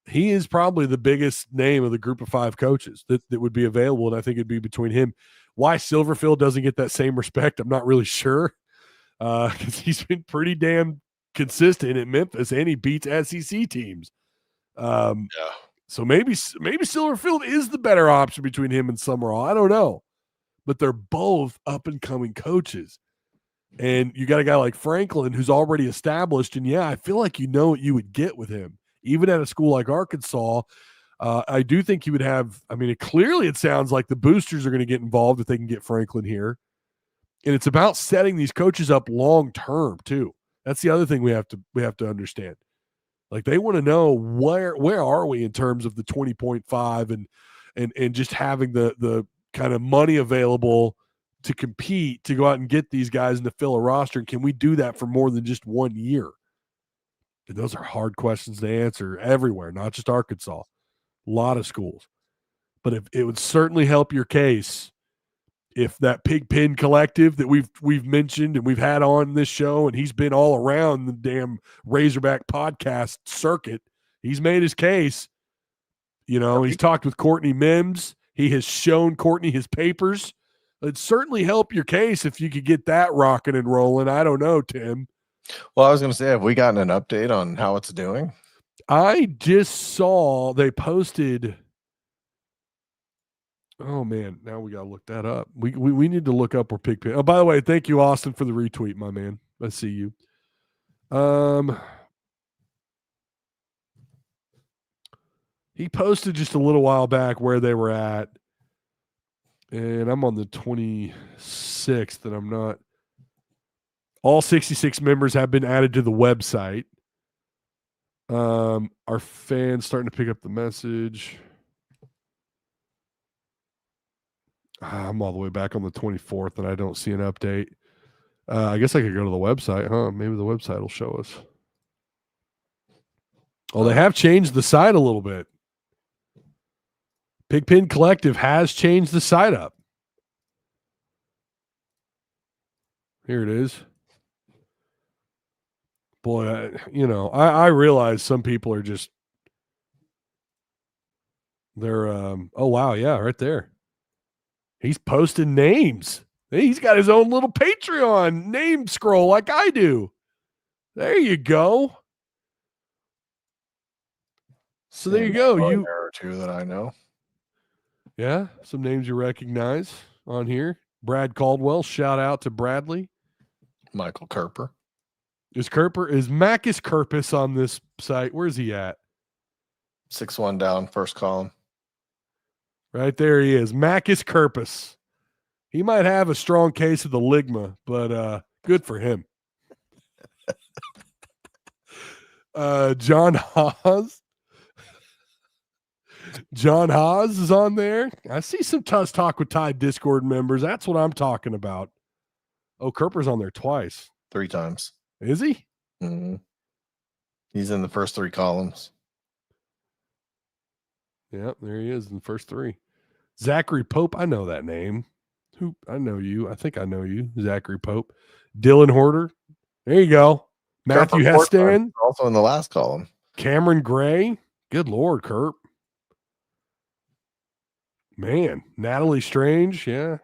he is probably the biggest name of the group of 5 coaches that would be available, and I think it'd be between him. Why Silverfield doesn't get that same respect, I'm not really sure, because he's been pretty damn consistent at Memphis, and he beats SEC teams. Yeah. So maybe Silverfield is the better option between him and Summerall. I don't know, but they're both up and coming coaches, and you got a guy like Franklin who's already established. And yeah, I feel like you know what you would get with him, even at a school like Arkansas. I do think he would have. I mean, it sounds like the boosters are going to get involved if they can get Franklin here, and it's about setting these coaches up long term too. That's the other thing we have to understand. Like, they want to know where are we in terms of the 20.5 and just having the kind of money available to compete, to go out and get these guys and to fill a roster? And can we do that for more than just 1 year? And those are hard questions to answer everywhere, not just Arkansas, a lot of schools. But if it would certainly help your case if that Pigpen collective that we've mentioned and we've had on this show, and he's been all around the damn Razorback podcast circuit, he's made his case. He's talked with Courtney Mims. He has shown Courtney his papers. It'd certainly help your case if you could get that rocking and rolling. I don't know, Tim. Well, I was going to say, have we gotten an update on how it's doing? I just saw they posted. Oh man, now we gotta look that up. We need to look up where Pigpen. Oh, by the way, thank you, Austin, for the retweet, my man. I see you. He posted just a little while back where they were at, and I'm on the 26th, and I'm not. All 66 members have been added to the website. Our fans starting to pick up the message. I'm all the way back on the 24th, and I don't see an update. I guess I could go to the website, huh? Maybe the website will show us. Oh, they have changed the site a little bit. Pigpen Collective has changed the site up. Here it is. Boy, I realize some people are just, they're, oh, wow, yeah, right there. He's posting names. He's got his own little Patreon name scroll like I do. There you go. So there you go. There are two that I know. Yeah, some names you recognize on here. Brad Caldwell, shout out to Bradley. Michael Kerper. Is Macus Kerpus on this site? Where's he at? 6-1 down, first column. Right there he is. Macus Kerpus. He might have a strong case of the ligma, but good for him. John Haas. John Haas is on there. I see some Tusk Talk with Ty Discord members. That's what I'm talking about. Oh, Kerper's on there twice. 3 times. Is he? Mm-hmm. He's in the first 3 columns. Yep, there he is in the first 3. Zachary Pope, I know that name. I know you. I think I know you, Zachary Pope. Dylan Horter. There you go. Matthew Hestan. Also in the last column. Cameron Gray. Good Lord, Kurt. Man, Natalie Strange. Yeah,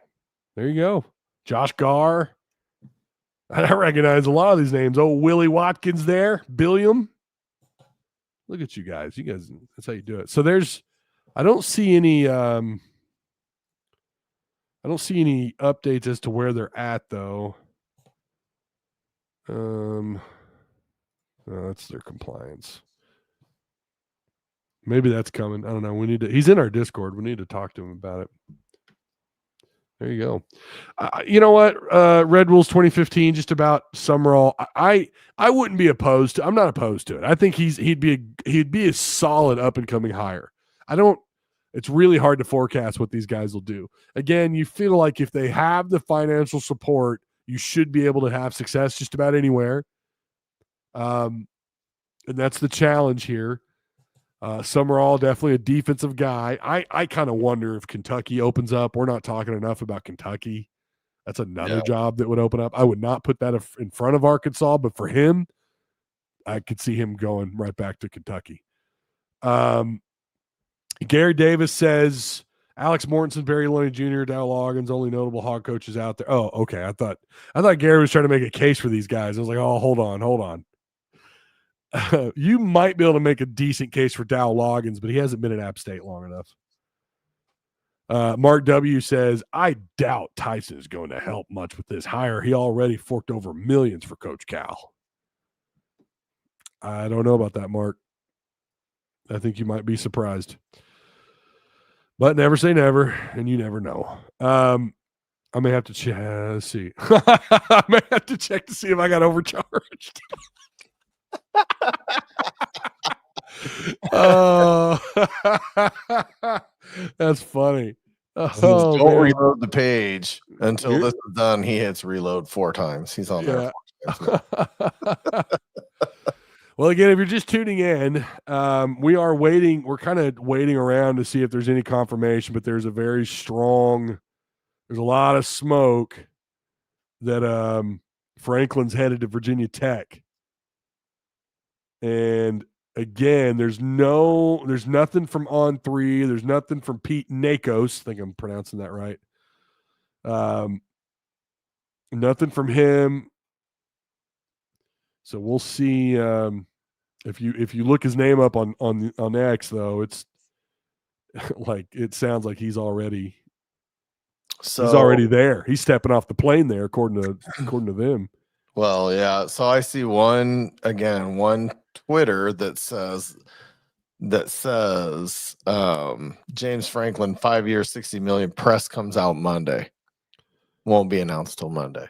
there you go. Josh Garr. I recognize a lot of these names. Oh, Willie Watkins there. Billiam. Look at you guys. You guys, that's how you do it. So I don't see any updates as to where they're at though. No, that's their compliance. Maybe that's coming. I don't know. He's in our Discord. We need to talk to him about it. There you go. You know what? Red Rules 2015, just about Summerall. I wouldn't be opposed to. I'm not opposed to it. I think he'd be a solid up and coming hire. It's really hard to forecast what these guys will do. Again, you feel like if they have the financial support, you should be able to have success just about anywhere. And that's the challenge here. Summerall, definitely a defensive guy. I kind of wonder if Kentucky opens up. We're not talking enough about Kentucky. That's another job that would open up. I would not put that in front of Arkansas, but for him, I could see him going right back to Kentucky. Gary Davis says Alex Mortensen, Barry Loney Jr., Dow Loggins, only notable Hog coaches out there. Oh, okay. I thought Gary was trying to make a case for these guys. I was like, oh, hold on. You might be able to make a decent case for Dow Loggins, but he hasn't been at App State long enough. Mark W. says, I doubt Tyson is going to help much with this hire. He already forked over millions for Coach Cal. I don't know about that, Mark. I think you might be surprised. But never say never, and you never know. I may have to check. Let's see. I may have to check to see if I got overcharged. That's funny. Oh, Don't man. reload the page until Here- this is done. He hits reload 4 times. He's on there. Yeah. 4 times now. Well, again, if you're just tuning in, we are waiting. We're kind of waiting around to see if there's any confirmation, but there's a lot of smoke that Franklin's headed to Virginia Tech. And again, there's nothing from On3. There's nothing from Pete Nakos. I think I'm pronouncing that right. Nothing from him. So we'll see. If you look his name up on X, though, it's like it sounds like he's already there. He's stepping off the plane there, according to them. Well, yeah. So I see one Twitter that says James Franklin 5 years, 60 million press comes out Monday. Won't be announced till Monday.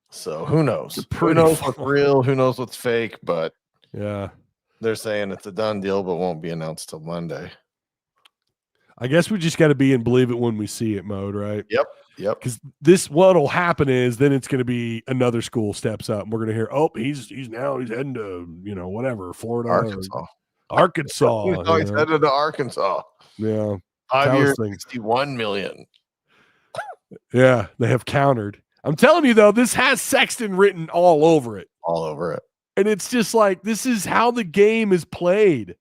So who knows? Who knows what's real? Who knows what's fake? But yeah, they're saying it's a done deal, but won't be announced till Monday. I guess we just got to be in believe it when we see it mode, right? Yep. Because what'll happen is then it's going to be another school steps up, and we're going to hear, oh, he's heading to whatever, Florida, Arkansas. He's headed to Arkansas. Yeah, 5 years, 61 million. Yeah, they have countered. I'm telling you though, this has Sexton written all over it. All over it. And it's just like, this is how the game is played.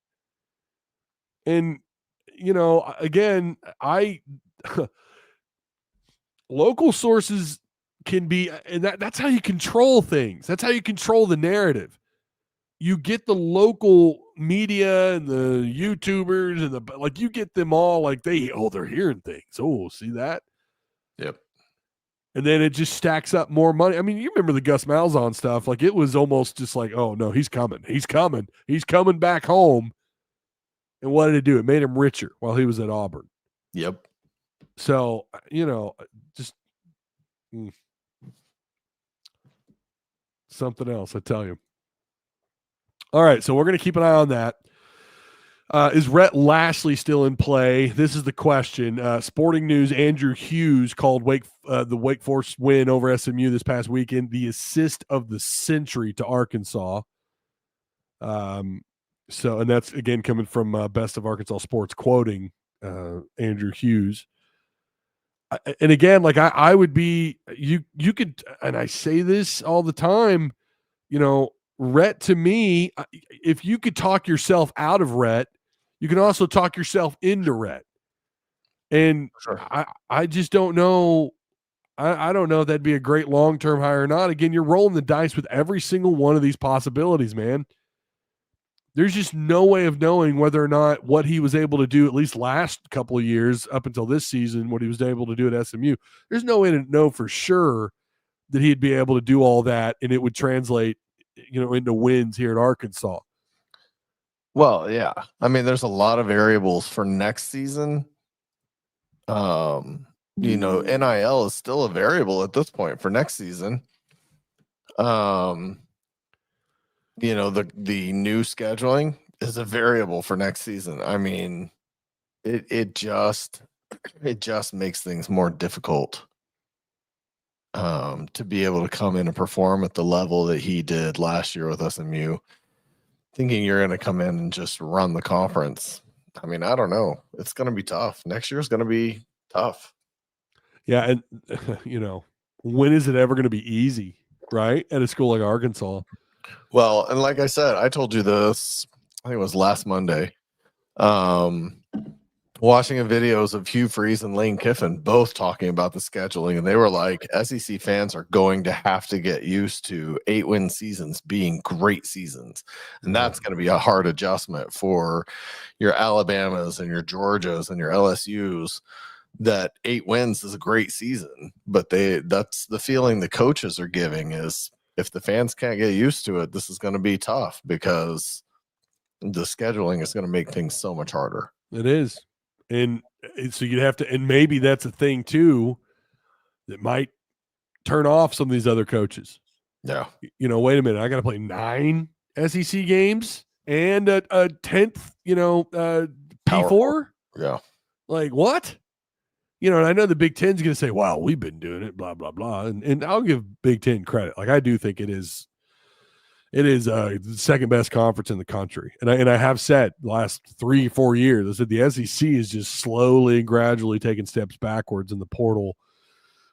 And, again, local sources can be, and that's how you control things. That's how you control the narrative. You get the local media and the YouTubers and you get them all they're hearing things. Oh, see that? Yep. And then it just stacks up more money. I mean, you remember the Gus Malzahn stuff. It was almost just like, oh, no, he's coming. He's coming. He's coming back home. And what did it do? It made him richer while he was at Auburn. Yep. So, just something else, I tell you. All right, so we're going to keep an eye on that. Is Rhett Lashley still in play? This is the question. Sporting News, Andrew Hughes called the Wake Forest win over SMU this past weekend the assist of the century to Arkansas. And that's, again, coming from Best of Arkansas Sports, quoting Andrew Hughes. And again, I would be, you could, and I say this all the time, Rhett, to me, if you could talk yourself out of Rhett, you can also talk yourself into Rhett. And sure. I just don't know. I don't know if that'd be a great long-term hire or not. Again, you're rolling the dice with every single one of these possibilities, man. There's just no way of knowing whether or not what he was able to do, at least last couple of years up until this season, what he was able to do at SMU. There's no way to know for sure that he'd be able to do all that and it would translate, into wins here at Arkansas. Well, yeah. I mean, there's a lot of variables for next season. NIL is still a variable at this point for next season. The new scheduling is a variable for next season. I mean, it just makes things more difficult to be able to come in and perform at the level that he did last year with SMU, thinking you're going to come in and just run the conference. I mean, I don't know. It's going to be tough. Next year is going to be tough. Yeah. And, when is it ever going to be easy, right? At a school like Arkansas? Well, and like I said, I told you this, I think it was last Monday, watching videos of Hugh Freeze and Lane Kiffin both talking about the scheduling, and they were like, SEC fans are going to have to get used to 8-win seasons being great seasons, and that's going to be a hard adjustment for your Alabamas and your Georgias and your LSUs. That 8 wins is a great season, but that's the feeling the coaches are giving is if the fans can't get used to it, this is going to be tough because the scheduling is going to make things so much harder. It is. And so you'd have to, and maybe that's a thing too that might turn off some of these other coaches. Yeah. Wait a minute. I got to play 9 SEC games and a 10th, P4. Yeah. Like, what? You know, and I know the Big Ten's going to say, well, we've been doing it, blah, blah, blah. And I'll give Big Ten credit. Like, I do think it is the second best conference in the country. And I have said the last 3-4 years, I said the SEC is just slowly and gradually taking steps backwards, and the portal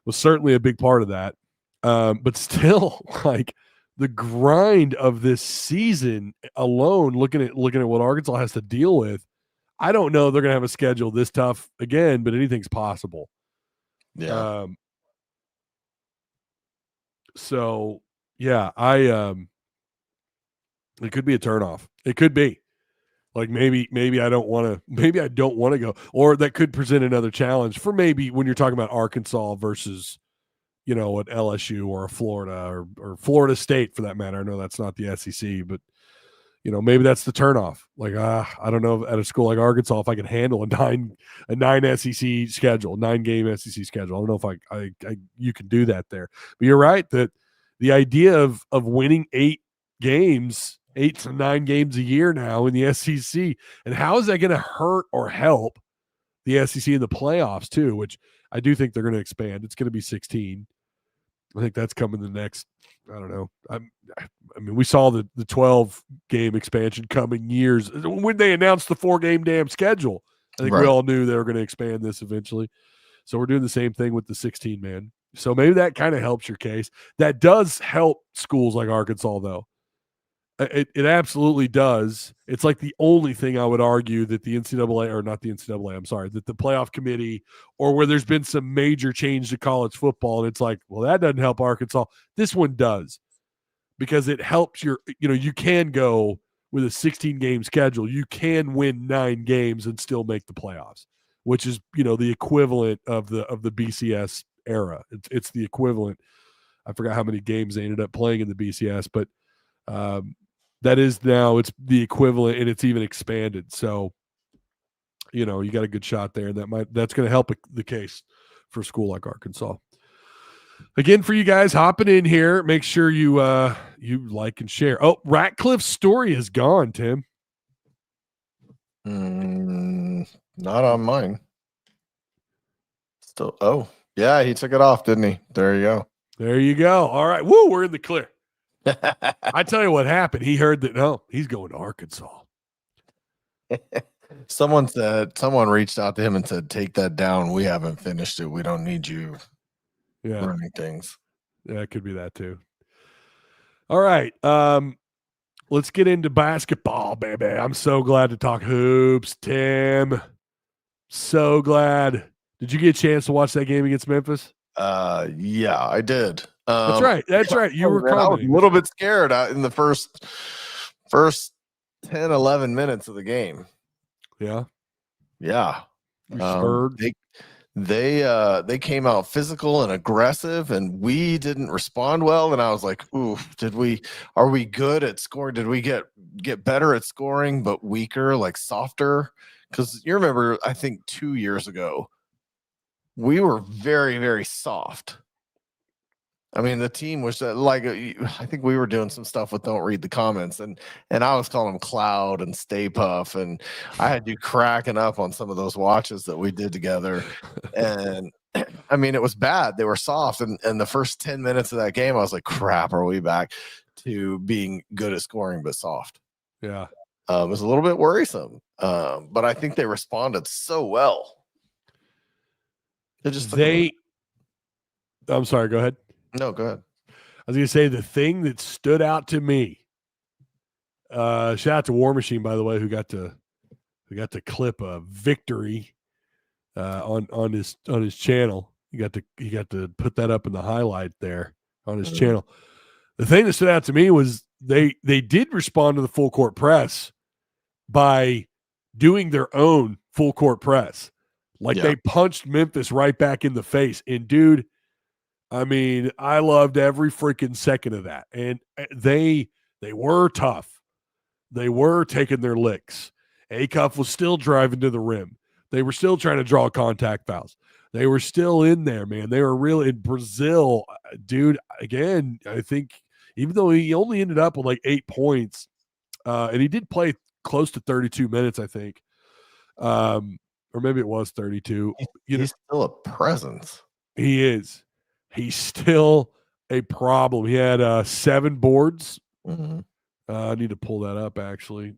was certainly a big part of that. But still, like, the grind of this season alone, looking at what Arkansas has to deal with, I don't know they're going to have a schedule this tough again, but anything's possible. Yeah. So yeah, it could be a turnoff. It could be like maybe I don't want to go, or that could present another challenge for maybe when you're talking about Arkansas versus, you know, an LSU or a Florida or Florida State for that matter. I know that's not the SEC, but you know, maybe that's the turnoff. Like, I don't know at a school like Arkansas if I can handle a nine SEC schedule, 9-game SEC schedule. I don't know if you can do that there. But you're right that the idea of winning 8 to 9 games a year now in the SEC, and how is that going to hurt or help the SEC in the playoffs too? Which I do think they're going to expand. It's going to be 16. I think that's coming the next. I don't know. I mean, we saw the 12-game expansion coming years when they announced the 4-game damn schedule. I think we all knew they were going to expand this eventually. So we're doing the same thing with the 16-man. So maybe that kind of helps your case. That does help schools like Arkansas, though. It absolutely does. It's like the only thing I would argue that the NCAA, or not the NCAA, I'm sorry, that the playoff committee, or where there's been some major change to college football, and it's like, well, that doesn't help Arkansas. This one does, because it helps you can go with a 16-game schedule. You can win 9 games and still make the playoffs, which is, the equivalent of the BCS era. It's the equivalent. I forgot how many games they ended up playing in the BCS, but that is now it's the equivalent, and it's even expanded. So, you got a good shot there, and that's going to help the case for a school like Arkansas. Again, for you guys hopping in here, make sure you like and share. Oh, Ratcliffe's story is gone, Tim. Not on mine. Still, oh yeah, he took it off, didn't he? There you go. There you go. All right, woo, we're in the clear. I tell you what happened. He heard that. No, he's going to Arkansas. Someone reached out to him and said, "Take that down. We haven't finished it. We don't need you running things." Yeah, it could be that too. All right. Let's get into basketball, baby. I'm so glad to talk hoops, Tim. So glad. Did you get a chance to watch that game against Memphis? Yeah, I did. That's right. You were I was a little bit scared in the first 10, 11 minutes of the game. Yeah. Yeah. Spurred. They came out physical and aggressive, and we didn't respond well. And I was like, ooh, are we good at scoring? Did we get better at scoring, but weaker, like softer? Because you remember, I think 2 years ago, we were very, very soft. I mean, the team was like, I think we were doing some stuff with Don't Read the Comments, and I was calling them Cloud and Stay Puff, and I had you cracking up on some of those watches that we did together. And I mean, it was bad. They were soft. And the first 10 minutes of that game, I was like, crap, are we back to being good at scoring, but soft? Yeah. It was a little bit worrisome. But I think they responded so well. I'm sorry, go ahead. No, go ahead. I was going to say the thing that stood out to me. Shout out to War Machine, by the way, who got to clip a victory on his channel. He got to put that up in the highlight there on his channel. The thing that stood out to me was they did respond to the full court press by doing their own full court press. They punched Memphis right back in the face. And dude, I mean, I loved every freaking second of that. And they were tough. They were taking their licks. Acuff was still driving to the rim. They were still trying to draw contact fouls. They were still in there, man. They were really in Brazil, dude. Again, I think even though he only ended up with like 8 points, and he did play close to 32 minutes, I think. or maybe it was 32. He's still a presence. He is. He's still a problem. He had 7 boards. Mhm. I need to pull that up, actually.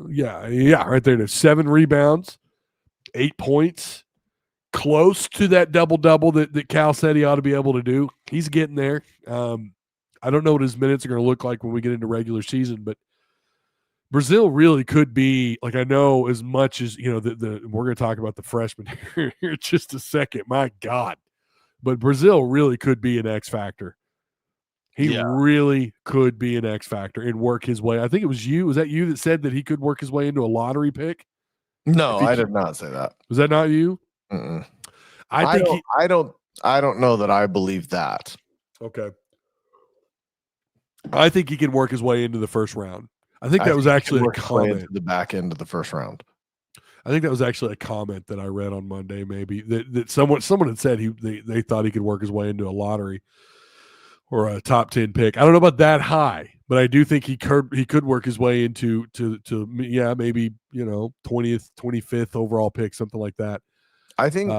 Yeah, right there. 7 rebounds, 8 points, close to that double-double that Cal said he ought to be able to do. He's getting there. I don't know what his minutes are going to look like when we get into regular season, but Brazil really could be, like, I know as much as, we're going to talk about the freshmen here in just a second. My God. But Brazil really could be an X factor. He really could be an X factor and work his way. I think it was you. Was that you that said that he could work his way into a lottery pick? No, I did not say that. Was that not you? Mm-mm. I don't know that I believe that. Okay. I think he can work his way into the first round. I think that was actually a comment. The back end of the first round. I think that was actually a comment that I read on Monday, maybe that someone had said they thought he could work his way into a lottery or a top 10 pick. I don't know about that high, but I do think he could work his way into maybe 20th, 25th overall pick, something like that. I think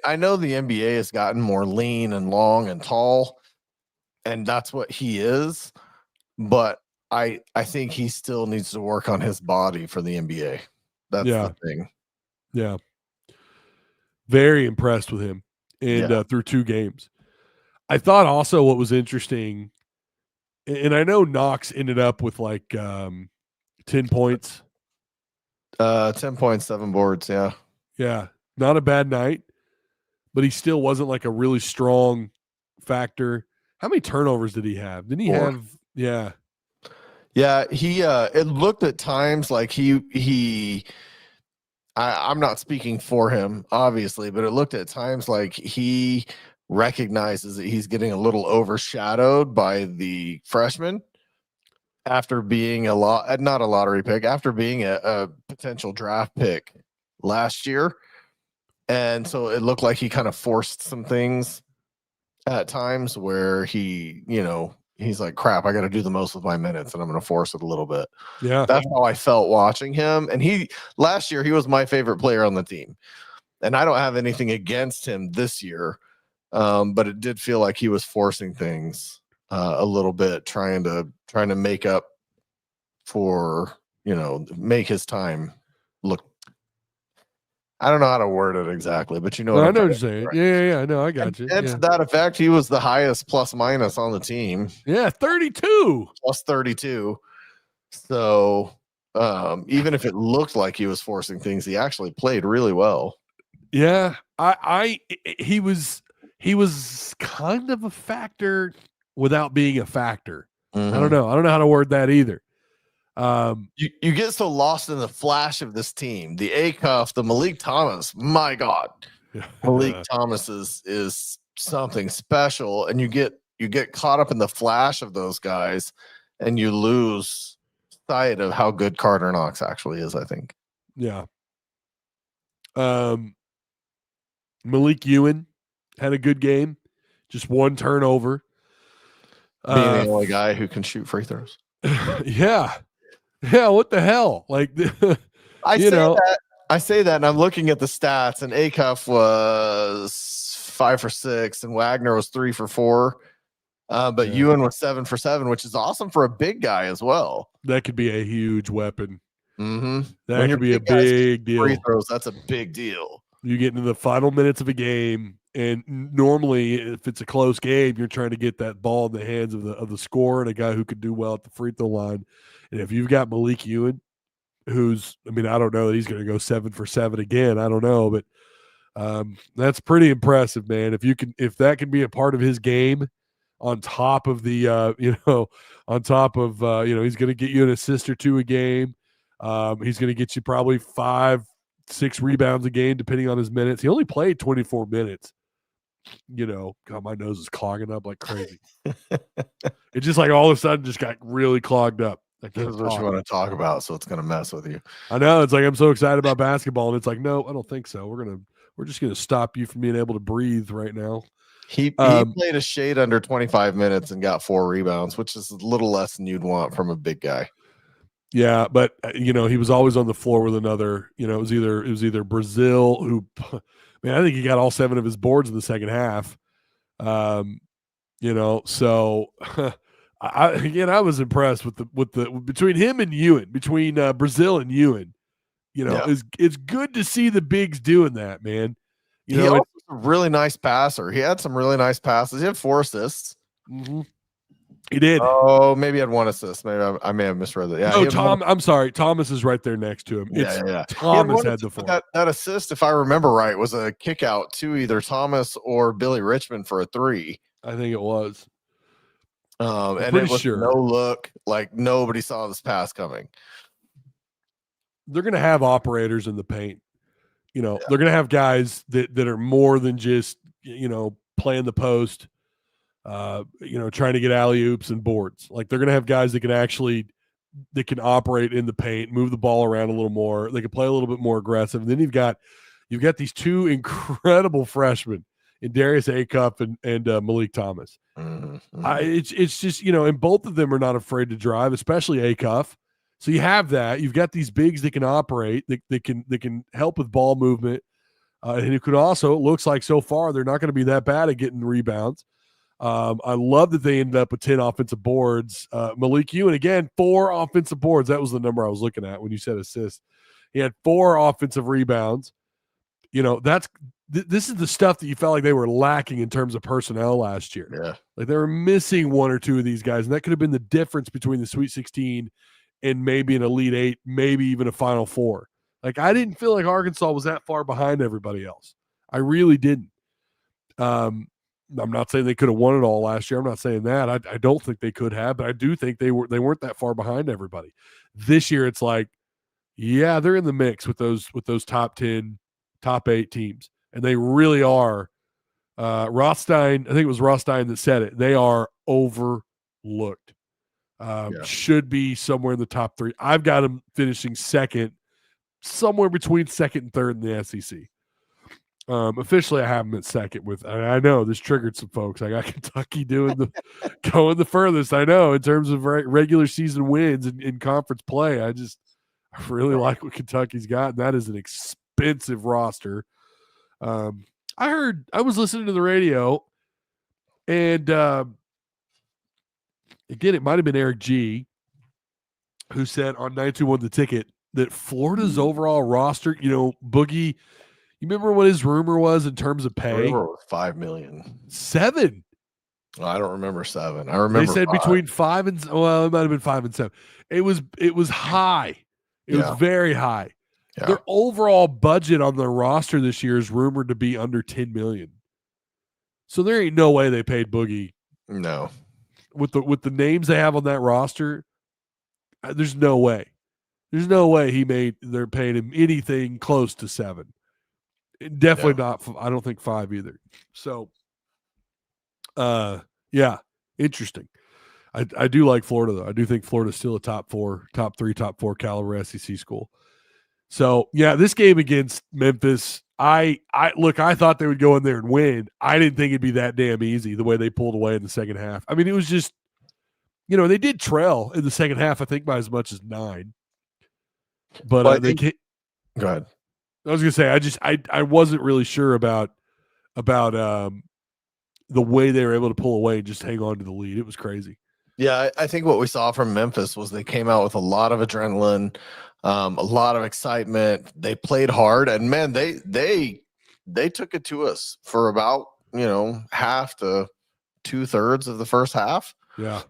I know the NBA has gotten more lean and long and tall, and that's what he is. But I think he still needs to work on his body for the NBA. That's the thing. Yeah. Very impressed with him and through 2 games. I thought also what was interesting, and I know Knox ended up with like 10 points. 10 points, 7 boards, yeah. Yeah. Not a bad night, but he still wasn't like a really strong factor. How many turnovers did he have? Didn't he 4. have Yeah, he it looked at times like I'm not speaking for him, obviously, but it looked at times like he recognizes that he's getting a little overshadowed by the freshman after being not a lottery pick, after being a potential draft pick last year. And so it looked like he kind of forced some things at times where he's like, crap, I got to do the most with my minutes and I'm going to force it a little bit. Yeah. That's how I felt watching him. And last year, he was my favorite player on the team. And I don't have anything against him this year. But it did feel like he was forcing things a little bit, trying to make up for, make his time look. I don't know how to word it exactly, but I know what you're saying. Right? Yeah, I know. I got you. And to that effect, he was the highest plus minus on the team. Yeah, 32. Plus 32. So even if it looked like he was forcing things, he actually played really well. Yeah, he was kind of a factor without being a factor. Mm-hmm. I don't know how to word that either. You get so lost in the flash of this team, the A-Cuff, the Malik Thomas. My God, Malik Thomas is something special, and you get caught up in the flash of those guys, and you lose sight of how good Carter Knox actually is. I think. Yeah. Malik Ewan had a good game, just 1 turnover. Being the only guy who can shoot free throws. Yeah. What the hell? Like, I say that, and I'm looking at the stats, and Acuff was 5 for 6, and Wagner was 3 for 4. But Ewan was 7 for 7, which is awesome for a big guy as well. That could be a huge weapon. Mm-hmm. That could be a big deal. Free throws, that's a big deal. You get into the final minutes of a game, and normally, if it's a close game, you're trying to get that ball in the hands of the scorer and a guy who could do well at the free throw line. And if you've got Malik Ewan, who's, I don't know that he's going to go 7 for 7 again. I don't know, but that's pretty impressive, man. If that can be a part of his game, on top of the, he's going to get you an assist or 2 a game. He's going to get you probably 5-6 rebounds a game, depending on his minutes. He only played 24 minutes. God, my nose is clogging up like crazy. It just like all of a sudden just got really clogged up. This is what you want to talk about, so it's going to mess with you. I know. It's like I'm so excited about basketball, and it's like, no, I don't think so. We're just going to stop you from being able to breathe right now. He played a shade under 25 minutes and got 4 rebounds, which is a little less than you'd want from a big guy. Yeah, but he was always on the floor with another. It was either Brazil who, man, I think he got all 7 of his boards in the second half. So I was impressed with the between him and Ewan, between Brazil and Ewan. It's good to see the bigs doing that, man. He also was a really nice passer. He had some really nice passes. He had 4 assists. Mm-hmm. He did. Oh, maybe he had 1 assist. Maybe I may have misread that. Yeah. No, I'm sorry. Thomas is right there next to him. Yeah. Thomas had the 4. That assist, if I remember right, was a kick out to either Thomas or Billy Richmond for a 3. I think it was. And it was no look, like nobody saw this pass coming. They're going to have operators in the paint. They're going to have guys that are more than just, playing the post, trying to get alley-oops and boards. Like, they're going to have guys that can operate in the paint, move the ball around a little more. They can play a little bit more aggressive. And then you've got these 2 incredible freshmen in Darius Acuff and Malik Thomas. Mm-hmm. It's just, and both of them are not afraid to drive, especially Acuff. So you have that. You've got these bigs that can operate, that can help with ball movement. And it could also, it looks like so far, they're not going to be that bad at getting rebounds. I love that they ended up with 10 offensive boards. Malik Ewan, again, 4 offensive boards. That was the number I was looking at when you said assist. He had 4 offensive rebounds. This is the stuff that you felt like they were lacking in terms of personnel last year. Yeah. Like they were missing 1 or 2 of these guys, and that could have been the difference between the Sweet 16 and maybe an Elite 8, maybe even a Final 4. Like, I didn't feel like Arkansas was that far behind everybody else. I really didn't. I'm not saying they could have won it all last year. I'm not saying that. I don't think they could have, but I do think they weren't that far behind everybody. This year, it's like, yeah, they're in the mix with those top 10, top 8 teams, and they really are. Rothstein, I think it was Rothstein that said it. They are overlooked. Should be somewhere in the top 3. I've got them finishing second, somewhere between second and third in the SEC. Officially, I have them at second. I know this triggered some folks. I got Kentucky going the furthest. I know in terms of regular season wins and in conference play. I really like what Kentucky's got, and that is an expensive roster. I was listening to the radio, and again, it might have been Eric G. who said on 921 The Ticket that Florida's overall roster, Boogie, you remember what his rumor was in terms of pay? Rumor was $5 million. 7. I don't remember 7. I remember they said 5. between 5 and it might have been 5 and 7. It was high. It was very high. Yeah. Their overall budget on their roster this year is rumored to be under $10 million. So there ain't no way they paid Boogie. No. With the names they have on that roster, there's no way. There's no way they're paying him anything close to 7. Definitely not. I don't think 5 either. So, interesting. I do like Florida though. I do think Florida's still a top 3, top 4 caliber SEC school. So this game against Memphis, I thought they would go in there and win. I didn't think it'd be that damn easy the way they pulled away in the second half. I mean, it was just, they did trail in the second half, I think by as much as 9. But well, go ahead. I was gonna say I wasn't really sure about the way they were able to pull away and just hang on to the lead. It was crazy. Yeah, I think what we saw from Memphis was they came out with a lot of adrenaline, a lot of excitement. They played hard, and man, they took it to us for about half to 2/3 of the first half. Yeah.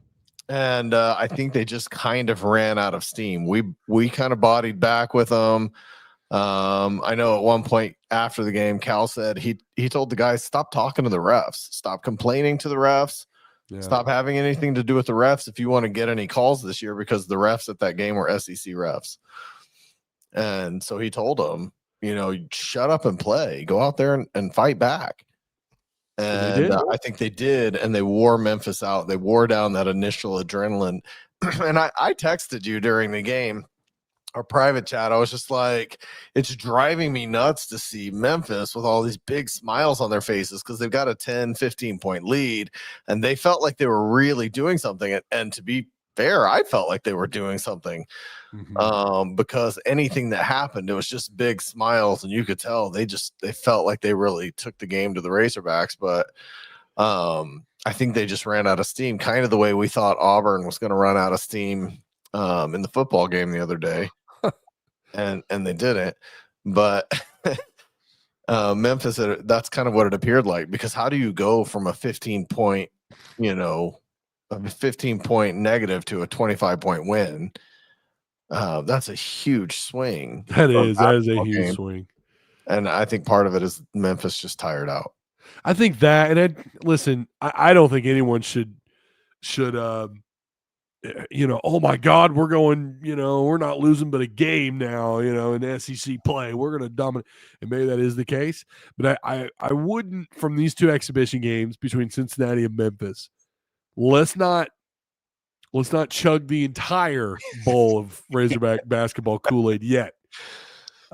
And I think they just kind of ran out of steam. We kind of bodied back with them. I know at one point after the game, Cal said he told the guys, stop talking to the refs, stop complaining to the refs, stop having anything to do with the refs if you want to get any calls this year, because the refs at that game were SEC refs. And so he told them, shut up and play, go out there and fight back. And I think they did, and they wore Memphis out. They wore down that initial adrenaline. And I texted you during the game, our private chat. I was just like, it's driving me nuts to see Memphis with all these big smiles on their faces because they've got a 10, 15-point lead, and they felt like they were really doing something. And to be fair. I felt like they were doing something. Mhm. Because anything that happened, it was just big smiles, and you could tell they felt like they really took the game to the Razorbacks. But I think they just ran out of steam, kind of the way we thought Auburn was going to run out of steam in the football game the other day, and they didn't. But Memphis, that's kind of what it appeared like, because how do you go from a 15-point, a 15-point negative to a 25-point win? That's a huge swing. That is a basketball huge game. swing. And I think part of it is Memphis just tired out. I think that, and listen, I don't think anyone should oh my God, we're going, we're not losing but a game now, in SEC play. We're going to dominate. And maybe that is the case. But I wouldn't, from these two exhibition games between Cincinnati and Memphis, let's not chug the entire bowl of Razorback basketball Kool-Aid yet.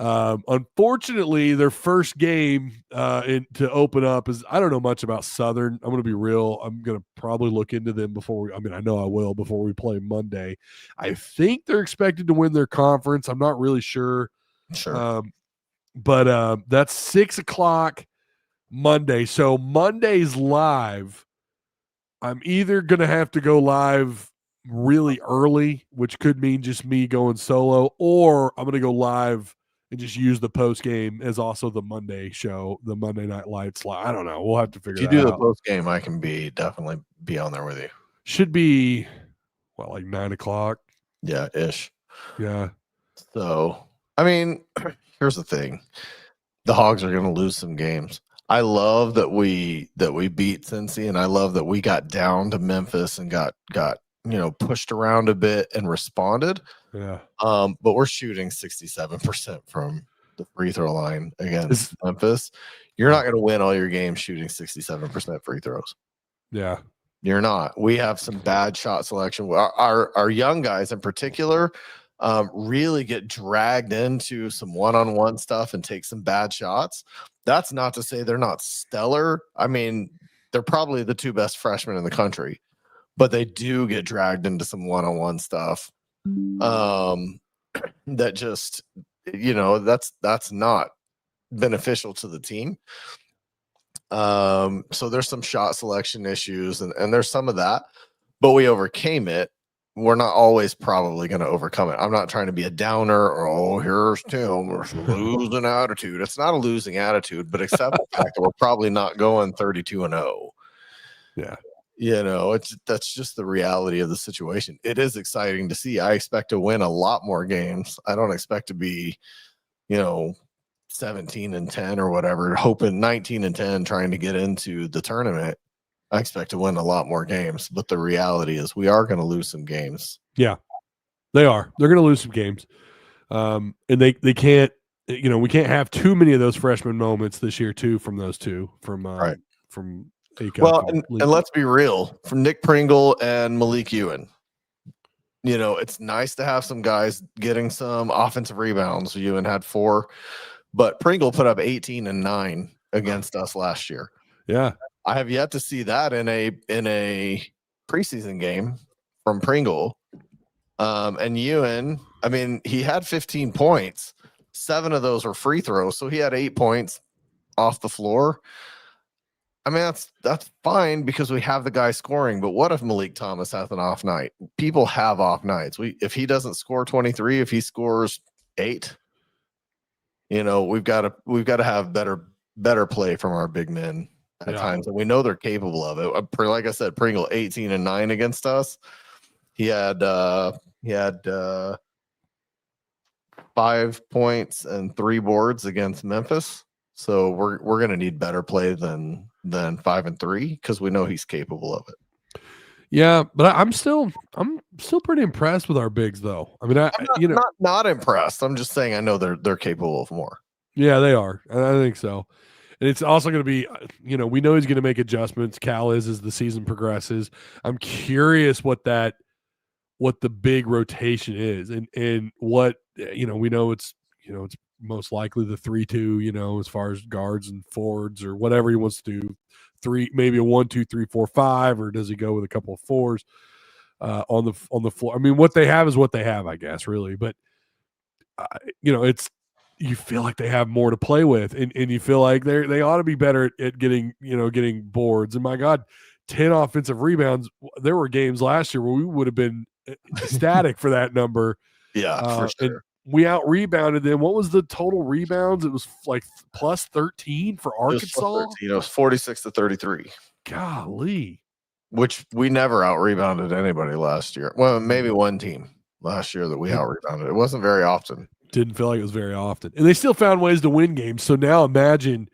Unfortunately, their first game to open up is, I don't know much about Southern. I'm going to be real. I'm going to probably look into them I know I will before we play Monday. I think they're expected to win their conference. I'm not really sure. Sure. But that's 6:00 Monday. So Monday's live. I'm either going to have to go live really early, which could mean just me going solo, or I'm going to go live and just use the post game as also the Monday show, the Monday Night Lights. I don't know. We'll have to figure that out. If you do the post game, I can definitely be on there with you. Should be, like 9:00? Yeah, ish. Yeah. So, I mean, here's the thing. The Hogs are going to lose some games. I love that we beat Cincy, and I love that we got down to Memphis and got pushed around a bit and responded. Yeah. But we're shooting 67% from the free throw line against Memphis. You're not going to win all your games shooting 67% free throws. Yeah. You're not. We have some bad shot selection. Our young guys in particular really get dragged into some one-on-one stuff and take some bad shots. That's not to say they're not stellar. I mean, they're probably the two best freshmen in the country, but they do get dragged into some one-on-one stuff. That just, that's not beneficial to the team. So there's some shot selection issues, and there's some of that, but we overcame it. We're not always probably going to overcome it. I'm not trying to be a downer or, here's Tim, or losing attitude. It's not a losing attitude, but accept the fact that we're probably not going 32-0. Yeah. That's just the reality of the situation. It is exciting to see. I expect to win a lot more games. I don't expect to be, 17-10 or whatever, hoping 19-10, trying to get into the tournament. I expect to win a lot more games, but the reality is we are going to lose some games. Yeah, they are. They're going to lose some games. And they can't, we can't have too many of those freshman moments this year too, from those two, from ACOG. Well, and let's be real, from Nick Pringle and Malik Ewan, it's nice to have some guys getting some offensive rebounds. Ewan had 4, but Pringle put up 18 and 9 against us last year. Yeah. I have yet to see that in a preseason game from Pringle. And Ewan, I mean, he had 15 points. 7 of those were free throws, so he had 8 points off the floor. I mean, that's fine because we have the guy scoring. But what if Malik Thomas has an off night? People have off nights. If he doesn't score 23, if he scores 8, we've got to have better play from our big men at times, and we know they're capable of it. Like I said, Pringle 18 and 9 against us. He had 5 points and 3 boards against Memphis. So we're going to need better play than 5 and 3 because we know he's capable of it. Yeah, but I'm still pretty impressed with our bigs, though. I mean, I'm not impressed. I'm just saying I know they're capable of more. Yeah, they are. I think so. And it's also going to be, we know he's going to make adjustments. Cal is as the season progresses. I'm curious what the big rotation is, and what we know it's most likely the 3-2. As far as guards and forwards or whatever he wants to do. 3, maybe a 1, 2, 3, 4, 5, or does he go with a couple of 4s? on the floor. I mean, what they have is what they have, I guess, really. But it's you feel like they have more to play with, and you feel like they ought to be better at getting getting boards. And my God, 10 offensive rebounds. There were games last year where we would have been ecstatic for that number. Yeah, for sure. And we out rebounded them. What was the total rebounds? It was like plus 13 for Arkansas. It was 46-33. Golly. Which we never out rebounded anybody last year. Well, maybe one team last year that we out rebounded. It wasn't very often. Didn't feel like it was very often. And they still found ways to win games. So now imagine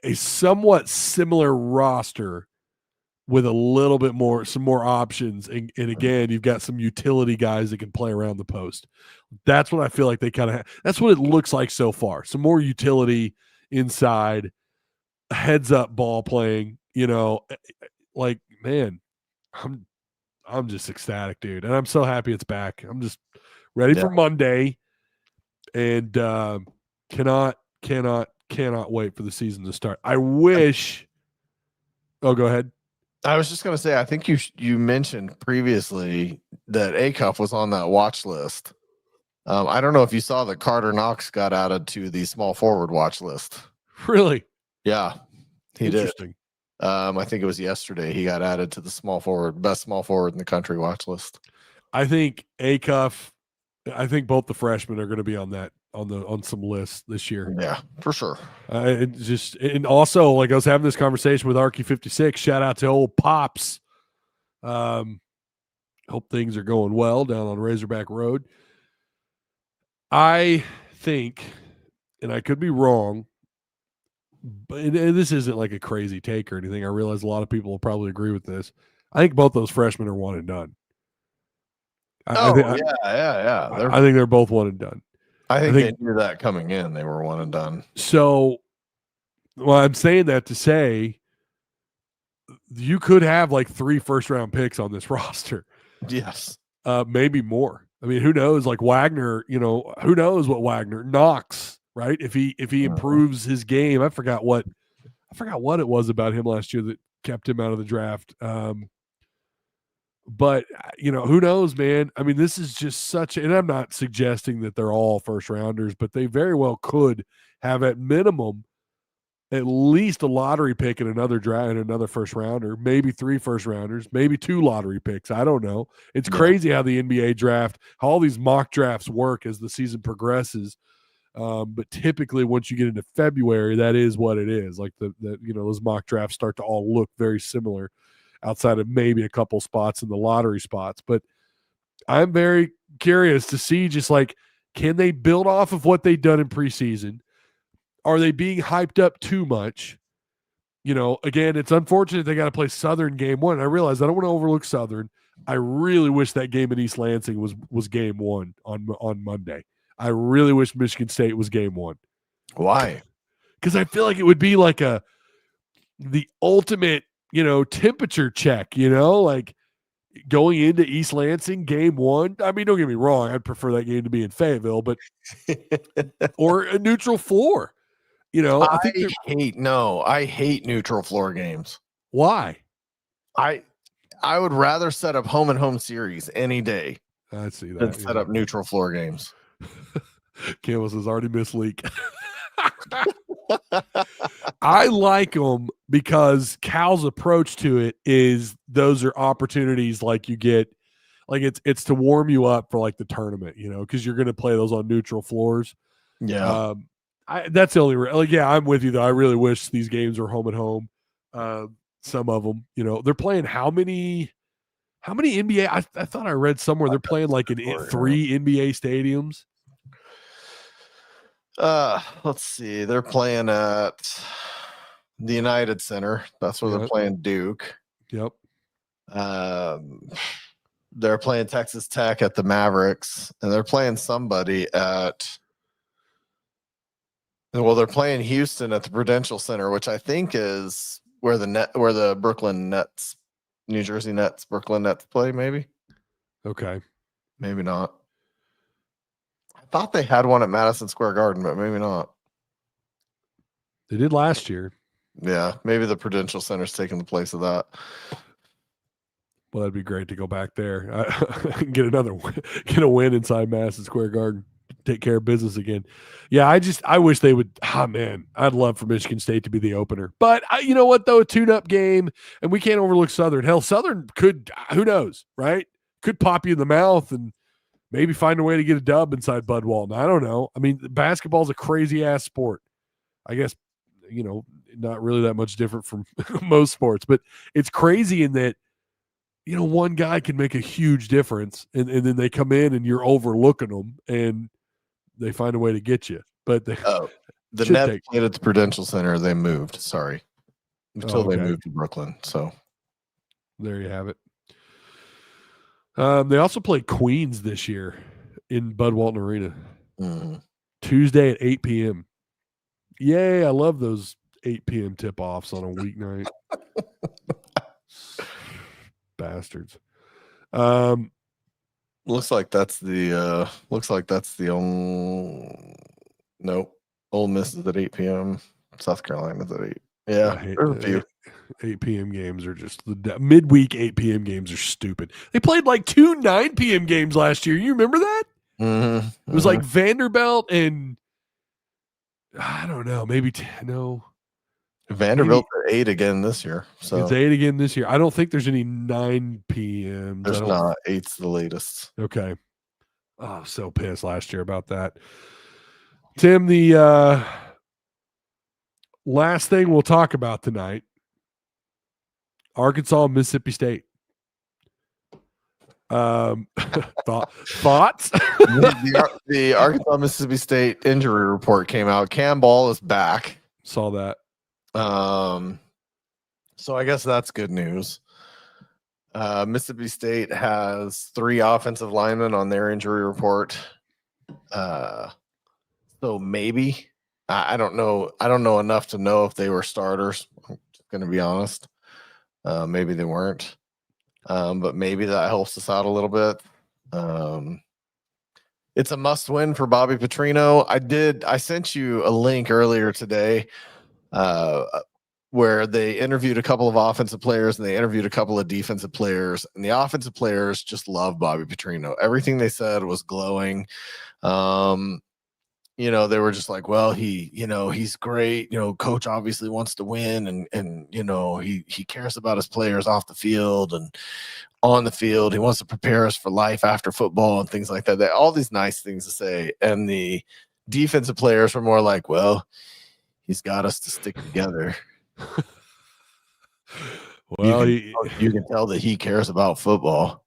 a somewhat similar roster with a little bit more, some more options. And again, you've got some utility guys that can play around the post. That's what I feel like they kind of have. That's what it looks like so far. Some more utility inside, heads up ball playing, like, man, I'm just ecstatic, dude. And I'm so happy it's back. I'm just ready for Monday and cannot wait for the season to start. I wish. Oh, go ahead. I was just going to say, I think you mentioned previously that A-Cup was on that watch list. I don't know if you saw that Carter Knox got added to the small forward watch list. Really? Yeah, he did. Interesting. I think it was yesterday he got added to the best small forward in the country watch list. I think A-Cuff, I think both the freshmen are going to be on that on some lists this year. Yeah, for sure. And also, like, I was having this conversation with Arky 56. Shout out to old Pops. Hope things are going well down on Razorback Road. I think, and I could be wrong, but this isn't like a crazy take or anything. I realize a lot of people will probably agree with this. I think both those freshmen are one and done. I think they're both one and done. I think they knew that coming in. They were one and done. So, well, I'm saying that to say you could have like 3 first-round picks on this roster. Yes. Maybe more. I mean, who knows? Like Wagner, who knows what Wagner Knox, right? If he improves his game, I forgot what it was about him last year that kept him out of the draft. But who knows, man? I mean, this is just such, and I'm not suggesting that they're all first rounders, but they very well could have at minimum at least a lottery pick in another draft and another first rounder, maybe 3 first rounders, maybe 2 lottery picks. I don't know. It's crazy how the NBA draft, how all these mock drafts work as the season progresses. But typically once you get into February, that is what it is. Like those mock drafts start to all look very similar outside of maybe a couple spots in the lottery spots. But I'm very curious to see just like, can they build off of what they've done in preseason? Are they being hyped up too much? Again, it's unfortunate they got to play Southern game 1. I realize I don't want to overlook Southern. I really wish that game in East Lansing was game 1 on Monday. I really wish Michigan State was game 1. Why? Because I feel like it would be like the ultimate, temperature check, like going into East Lansing game 1. I mean, don't get me wrong. I'd prefer that game to be in Fayetteville, but or a neutral floor. I hate neutral floor games. Why? I would rather set up home and home series any day. I see that. Than set up neutral floor games. Campbell has already missed leak. I like them because Cal's approach to it is those are opportunities like you get, like it's to warm you up for like the tournament, because you're going to play those on neutral floors. Yeah. That's the only I'm with you though. I really wish these games were home and home. Some of them, they're playing how many NBA? I thought I read somewhere they're playing like in 3 NBA stadiums. Let's see. They're playing at the United Center. That's where they're playing Duke. Yep. They're playing Texas Tech at the Mavericks, and they're playing somebody at. Well, they're playing Houston at the Prudential Center, which I think is where the Brooklyn Nets, New Jersey Nets, Brooklyn Nets play. Maybe. Okay. Maybe not. I thought they had one at Madison Square Garden, but maybe not. They did last year. Yeah, maybe the Prudential Center's taking the place of that. Well, that'd be great to go back there, get a win inside Madison Square Garden, take care of business again. Yeah, I wish they would. Oh man, I'd love for Michigan State to be the opener. But you know what though, a tune-up game, and we can't overlook Southern. Hell, Southern could, who knows, right? Could pop you in the mouth and maybe find a way to get a dub inside Bud Walton. I don't know. I mean, basketball's a crazy ass sport. I guess, not really that much different from most sports, but it's crazy in that, one guy can make a huge difference, and then they come in and you're overlooking them and they find a way to get you. But the Nets played at the Prudential Center. They moved. Sorry. Until they moved to Brooklyn. So there you have it. They also played Queens this year in Bud Walton Arena. Tuesday at 8 p.m. Yay, I love those 8 p.m. tip-offs on a weeknight. Bastards. Looks like that's the only. Nope. Ole Miss is at 8 p.m. South Carolina's at 8. Yeah, 8 p.m. games are just the midweek 8 p.m. games are stupid. They played like 2 9 p.m. games last year. You remember that? Mm-hmm. It was like Vanderbilt and I don't know, no. Vanderbilt at 8 again this year. So it's 8 again this year. I don't think there's any 9 p.m. There's not. 8's the latest. Okay. Oh, so pissed last year about that. Tim, the last thing we'll talk about tonight, Arkansas, Mississippi State. Thoughts? The Arkansas Mississippi State injury report came out. Cam Ball is back. Saw that. So I guess that's good news. Mississippi State has 3 offensive linemen on their injury report. So maybe I don't know. I don't know enough to know if they were starters. I'm just going to be honest. Maybe they weren't. But maybe that helps us out a little bit. It's a must win for Bobby Petrino. I sent you a link earlier today where they interviewed a couple of offensive players and they interviewed a couple of defensive players, and the offensive players just love Bobby Petrino. Everything they said was glowing. They were just like, well, he's great. Coach obviously wants to win and he cares about his players off the field and on the field. He wants to prepare us for life after football and things like that. They all these nice things to say. And the defensive players were more like, well, he's got us to stick together. Well, you can tell that he cares about football.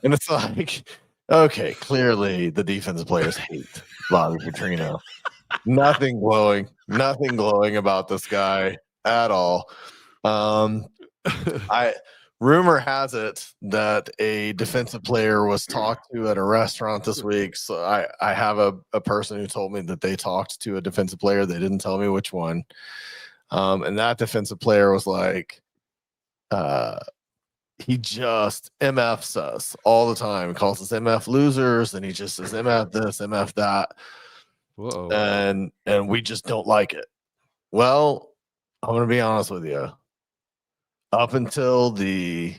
And it's like, okay, clearly the defensive players hate Bobby Petrino. Nothing glowing about this guy at all. Rumor has it that a defensive player was talked to at a restaurant this week. So I have a person who told me that they talked to a defensive player. They didn't tell me which one. And that defensive player was like, he just MFs us all the time. He calls us MF losers, and he just says MF this, MF that. Whoa. And we just don't like it. Well, I'm going to be honest with you. Up until the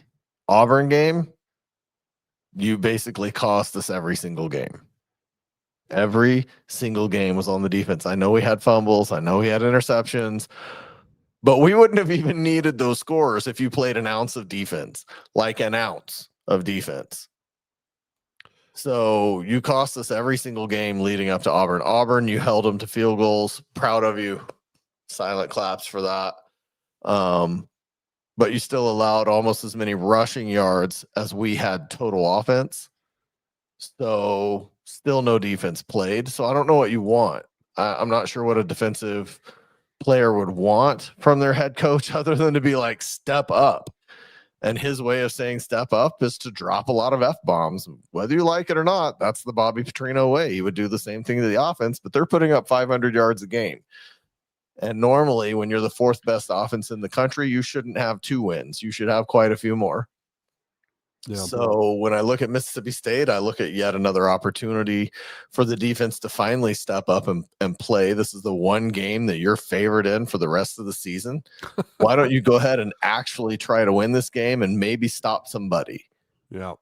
Auburn game, you basically cost us every single game. Every single game was on the defense. I know we had fumbles. I know we had interceptions. But we wouldn't have even needed those scores if you played an ounce of defense, like an ounce of defense. So you cost us every single game leading up to Auburn. Auburn, you held them to field goals. Proud of you. Silent claps for that. But you still allowed almost as many rushing yards as we had total offense. So still no defense played. So I don't know what you want. I'm not sure what a defensive player would want from their head coach other than to be like, step up. And his way of saying step up is to drop a lot of F-bombs. Whether you like it or not, that's the Bobby Petrino way. He would do the same thing to the offense, but they're putting up 500 yards a game. And normally when you're the 4th best offense in the country, you shouldn't have 2 wins. You should have quite a few more. Yeah. So when I look at Mississippi State, I look at yet another opportunity for the defense to finally step up and play. This is the one game that you're favored in for the rest of the season. Why don't you go ahead and actually try to win this game and maybe stop somebody? Yeah.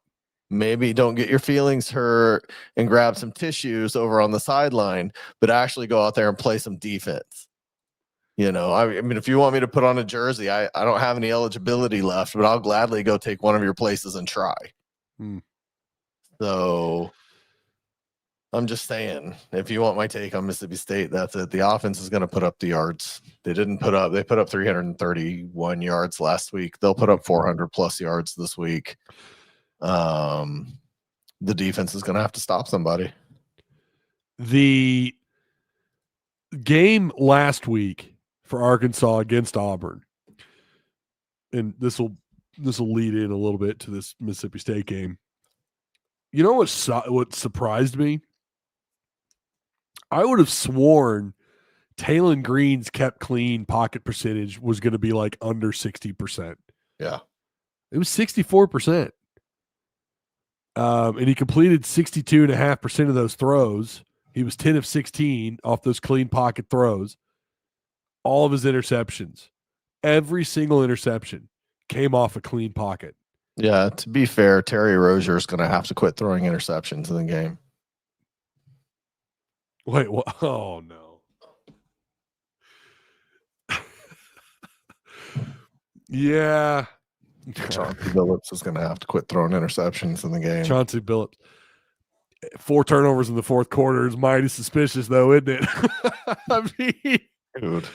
Maybe don't get your feelings hurt and grab some tissues over on the sideline, but actually go out there and play some defense. You know, I mean, if you want me to put on a jersey, I don't have any eligibility left, but I'll gladly go take one of your places and try. So I'm just saying, if you want my take on Mississippi State, that's it. The offense is going to put up the yards. They put up 331 yards last week. They'll put up 400 plus yards this week. The defense is going to have to stop somebody. The game last week for Arkansas against Auburn, and this will lead in a little bit to this Mississippi State game. You know what surprised me? I would have sworn Taylon Green's kept clean pocket percentage was going to be like under 60%. Yeah. It was 64%. And he completed 62.5% of those throws. He was 10 of 16 off those clean pocket throws. All of his interceptions, every single interception came off a clean pocket. Yeah, to be fair, Terry Rozier is going to have to quit throwing interceptions in the game. Wait, what? Oh, no. Yeah. Chauncey Billups is going to have to quit throwing interceptions in the game. Chauncey Billups. 4 turnovers in the fourth quarter is mighty suspicious, though, isn't it? I mean, dude.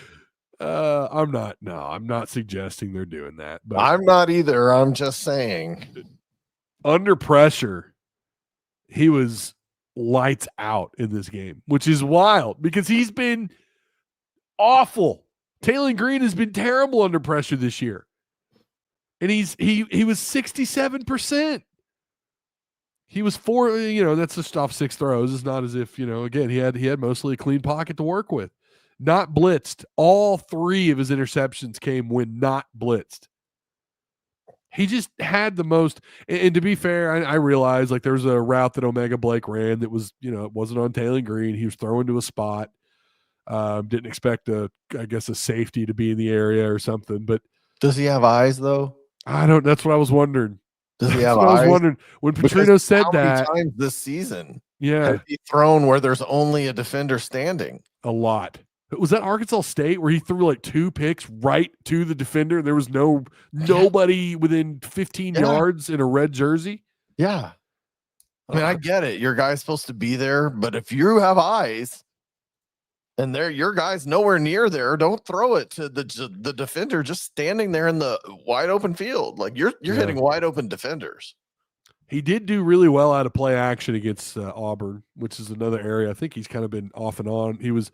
I'm not suggesting they're doing that. But I'm not either. I'm just saying. Under pressure, he was lights out in this game, which is wild because he's been awful. Taylon Green has been terrible under pressure this year. And he was 67%. He was that's just off 6 throws. It's not as if, again, he had mostly a clean pocket to work with. Not blitzed. All 3 of his interceptions came when not blitzed. He just had the most. And to be fair, I realized like there was a route that Omega Blake ran that was, it wasn't on Taylon Green. He was throwing to a spot. Didn't expect a safety to be in the area or something. But does he have eyes though? That's what I was wondering. Does he have eyes? I was wondering when Petrino said that. How many times this season? Yeah. Has he thrown where there's only a defender standing? A lot. Was that Arkansas State where he threw like 2 picks right to the defender? There was nobody within 15 yards in a red jersey. Yeah. I mean, I get it. Your guy's supposed to be there, but if you have eyes and your guy's nowhere near there, don't throw it to the defender just standing there in the wide open field. Like you're hitting wide open defenders. He did do really well out of play action against Auburn, which is another area. I think he's kind of been off and on. He was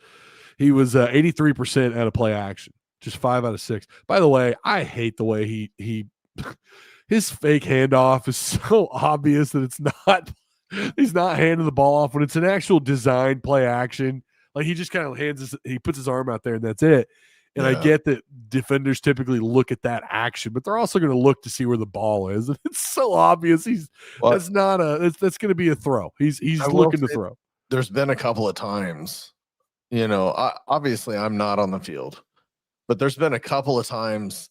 83% out of play action, just 5 out of 6. By the way, I hate the way he his fake handoff is so obvious that it's not. He's not handing the ball off when it's an actual design play action. Like he just kind of he puts his arm out there and that's it. And I get that defenders typically look at that action, but they're also going to look to see where the ball is. And it's so obvious. That's going to be a throw. He's looking to throw. There's been a couple of times, obviously I'm not on the field, but there's been a couple of times,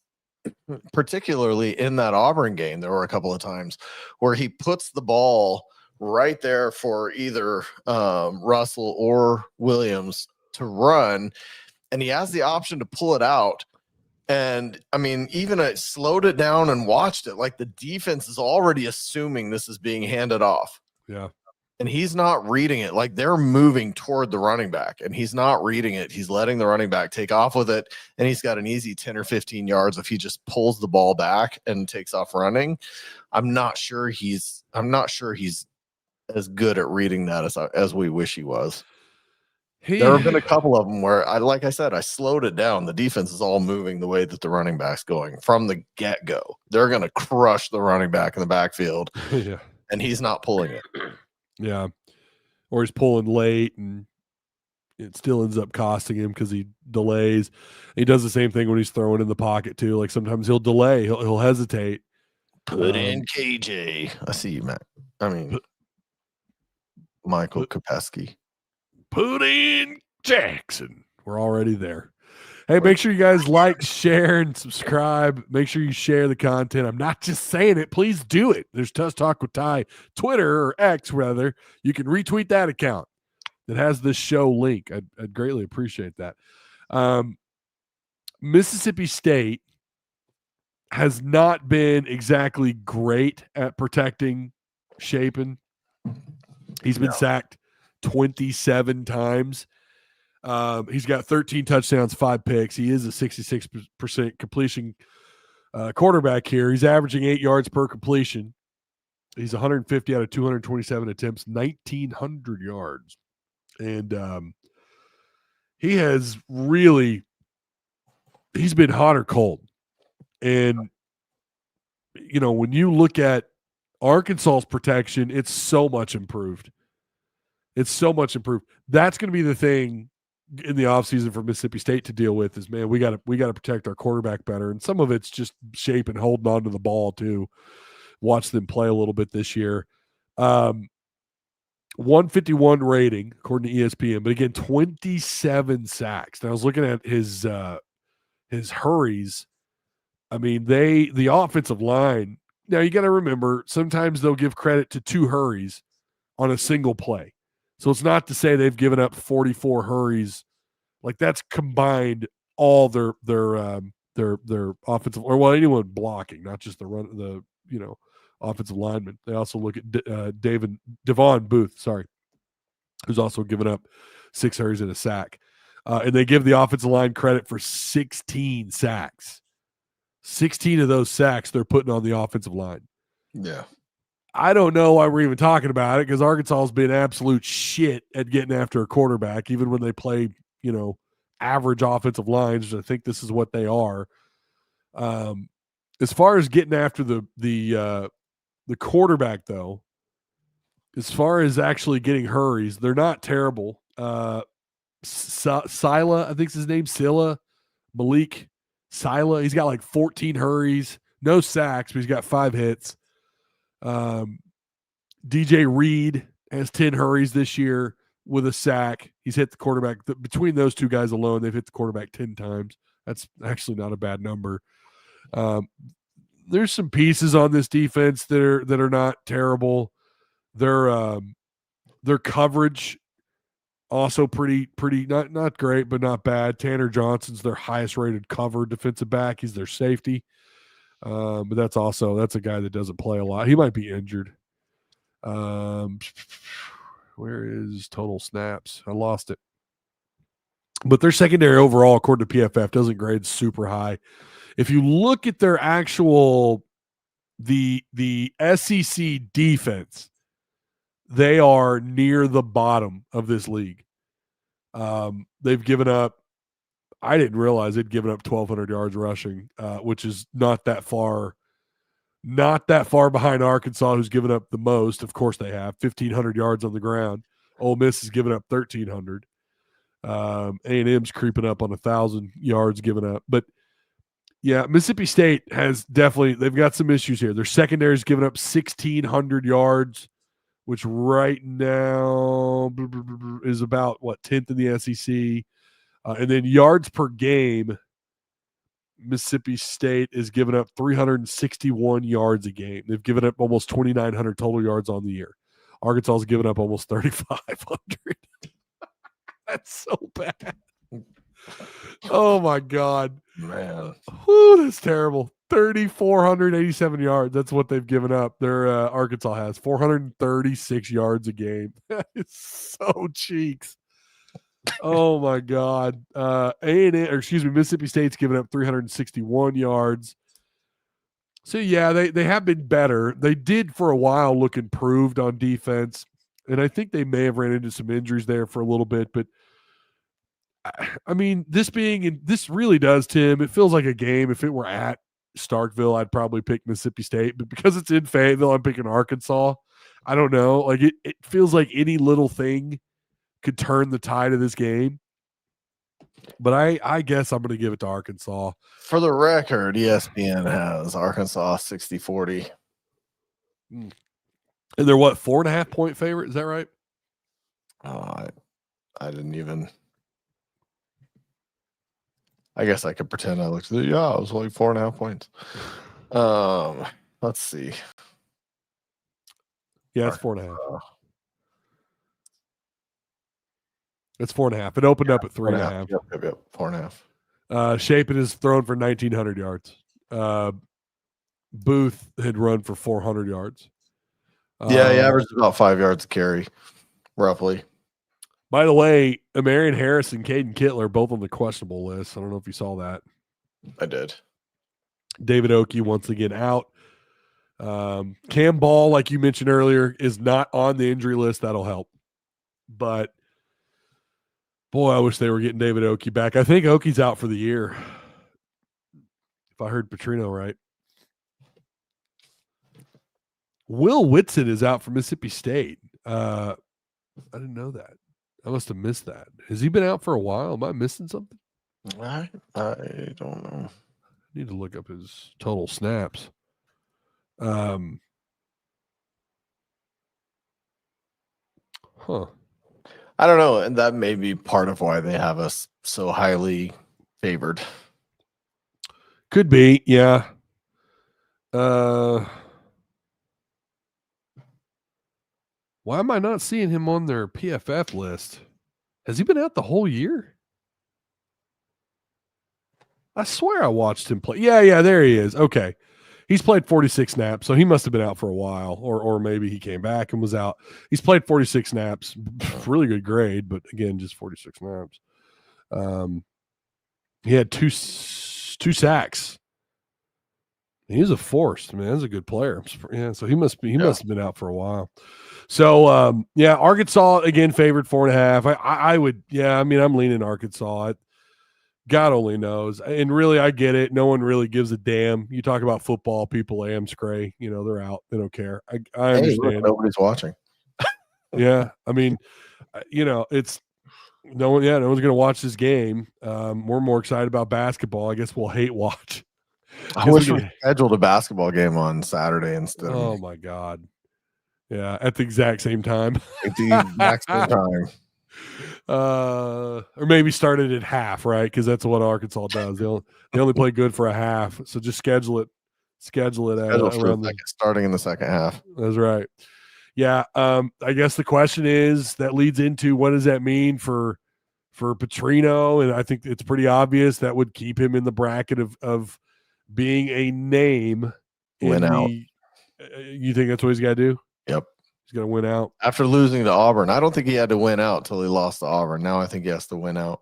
particularly in that Auburn game, there were a couple of times where he puts the ball right there for either Russell or Williams to run, and he has the option to pull it out. And I mean, even I slowed it down and watched it. Like the defense is already assuming this is being handed off. Yeah. And he's not reading it. Like they're moving toward the running back and he's not reading it. He's letting the running back take off with it. And he's got an easy 10 or 15 yards if he just pulls the ball back and takes off running. I'm not sure he's as good at reading that as we wish he was. There have been a couple of them where like I said, I slowed it down. The defense is all moving the way that the running back's going from the get-go. They're going to crush the running back in the backfield. Yeah. And he's not pulling it. Yeah. Or he's pulling late and it still ends up costing him because he delays. He does the same thing when he's throwing in the pocket too. Like sometimes he'll delay, he'll hesitate. Put in KJ. I see you, Matt. I mean, Michael Kopesky. Put in Jackson. We're already there. Hey, make sure you guys like, share, and subscribe. Make sure you share the content. I'm not just saying it. Please do it. There's Tusk Talk with Ty, Twitter or X, rather. You can retweet that account that has this show link. I'd greatly appreciate that. Mississippi State has not been exactly great at protecting Shapen. He's been sacked 27 times. He's got 13 touchdowns, 5 picks. He is a 66% completion quarterback here. He's averaging 8 yards per completion. He's 150 out of 227 attempts, 1,900 yards. And he has really – he's been hot or cold. And, you know, when you look at Arkansas's protection, it's so much improved. It's so much improved. That's going to be the thing in the offseason for Mississippi State to deal with is, man, we got to protect our quarterback better. And some of it's just shape and holding on to the ball too. Watch them play a little bit this year. 151 rating according to ESPN, but again, 27 sacks. Now I was looking at his hurries. I mean, the offensive line. Now you got to remember, sometimes they'll give credit to 2 hurries on a single play. So it's not to say they've given up 44 hurries. Like that's combined all their offensive, or well, anyone blocking, not just the offensive linemen. They also look at Devon Booth, who's also given up 6 hurries and a sack. And they give the offensive line credit for 16 sacks. 16 of those sacks they're putting on the offensive line. Yeah. I don't know why we're even talking about it because Arkansas has been absolute shit at getting after a quarterback, even when they play, average offensive lines. I think this is what they are. As far as getting after the quarterback, though, as far as actually getting hurries, they're not terrible. Sila, I think is his name, Malik Sila. He's got like 14 hurries, no sacks, but he's got 5 hits. DJ Reed has 10 hurries this year with a sack. He's hit the quarterback. Between those 2 guys alone, they've hit the quarterback 10 times. That's actually not a bad number. There's some pieces on this defense that are not terrible. Their coverage also pretty not great, but not bad. Tanner Johnson's their highest rated cover defensive back. He's their safety. But that's a guy that doesn't play a lot. He might be injured. Where is total snaps? I lost it. But their secondary overall, according to PFF, doesn't grade super high. If you look at their actual the SEC defense, they are near the bottom of this league. They've given up. I didn't realize they'd given up 1,200 yards rushing, which is not that far behind Arkansas, who's given up the most. Of course they have 1,500 yards on the ground. Ole Miss has given up 1,300. A&M's creeping up on 1,000 yards given up. But yeah, Mississippi State they've got some issues here. Their secondary's given up 1,600 yards, which right now is about 10th in the SEC. And then yards per game, Mississippi State is giving up 361 yards a game. They've given up almost 2,900 total yards on the year. Arkansas has given up almost 3,500. That's so bad. Oh, my God. Man. Whew, that's terrible. 3,487 yards. That's what they've given up. Arkansas has 436 yards a game. That is so cheeks. Oh my God. Mississippi State's given up 361 yards. So yeah, they have been better. They did for a while look improved on defense. And I think they may have ran into some injuries there for a little bit, but I mean, this really does, Tim. It feels like a game. If it were at Starkville, I'd probably pick Mississippi State, but because it's in Fayetteville, I'm picking Arkansas. I don't know. Like it feels like any little thing could turn the tide of this game. But I guess I'm going to give it to Arkansas. For the record, ESPN has Arkansas 60-40. And they're what, 4.5 point favorite? Is that right? I didn't even. I guess I could pretend I looked at it. Yeah, it was like 4.5 points. Let's see. Yeah, it's 4.5. It's 4.5. It opened up at 3.5. Yep. 4.5. Shapen is thrown for 1,900 yards. Booth had run for 400 yards. He averaged about 5 yards a carry, roughly. By the way, Amarian Harris and Caden Kittler both on the questionable list. I don't know if you saw that. I did. David Oakey once again out. Cam Ball, like you mentioned earlier, is not on the injury list. That'll help. But, boy, I wish they were getting David Oakey back. I think Oakey's out for the year, if I heard Petrino right. Will Whitson is out for Mississippi State. I didn't know that. I must have missed that. Has he been out for a while? Am I missing something? I don't know. I need to look up his total snaps. Huh. I don't know, and that may be part of why they have us so highly favored. Could be, yeah. Why am I not seeing him on their PFF list? Has he been out the whole year? I swear I watched him play. Yeah, there he is. Okay. He's played 46 snaps, so he must have been out for a while, or maybe he came back and was out. He's played 46 snaps. Really good grade, but again, just 46 snaps. He had two sacks. He was a force. I mean, that's a good player. Yeah, so he must have been out for a while. So Arkansas again favored 4.5. I would, I mean, I'm leaning Arkansas. God only knows. And really, I get it. No one really gives a damn. You talk about football, people scray. They're out. They don't care. I understand. Look, nobody's watching. Yeah. I mean, it's no one's going to watch this game. We're more excited about basketball. I guess we'll hate watch. I wish we scheduled a basketball game on Saturday instead. Oh, my God. Yeah, at the exact same time. At the exact same time. Or maybe started at half, right? Because that's what Arkansas does. They only play good for a half, so just schedule it around starting in the second half. That's right. Yeah. I guess the question is that leads into what does that mean for Petrino? And I think it's pretty obvious that would keep him in the bracket of being a name. Win out. You think that's what he's got to do? Yep. He's going to win out. After losing to Auburn, I don't think he had to win out till he lost to Auburn. Now I think he has to win out.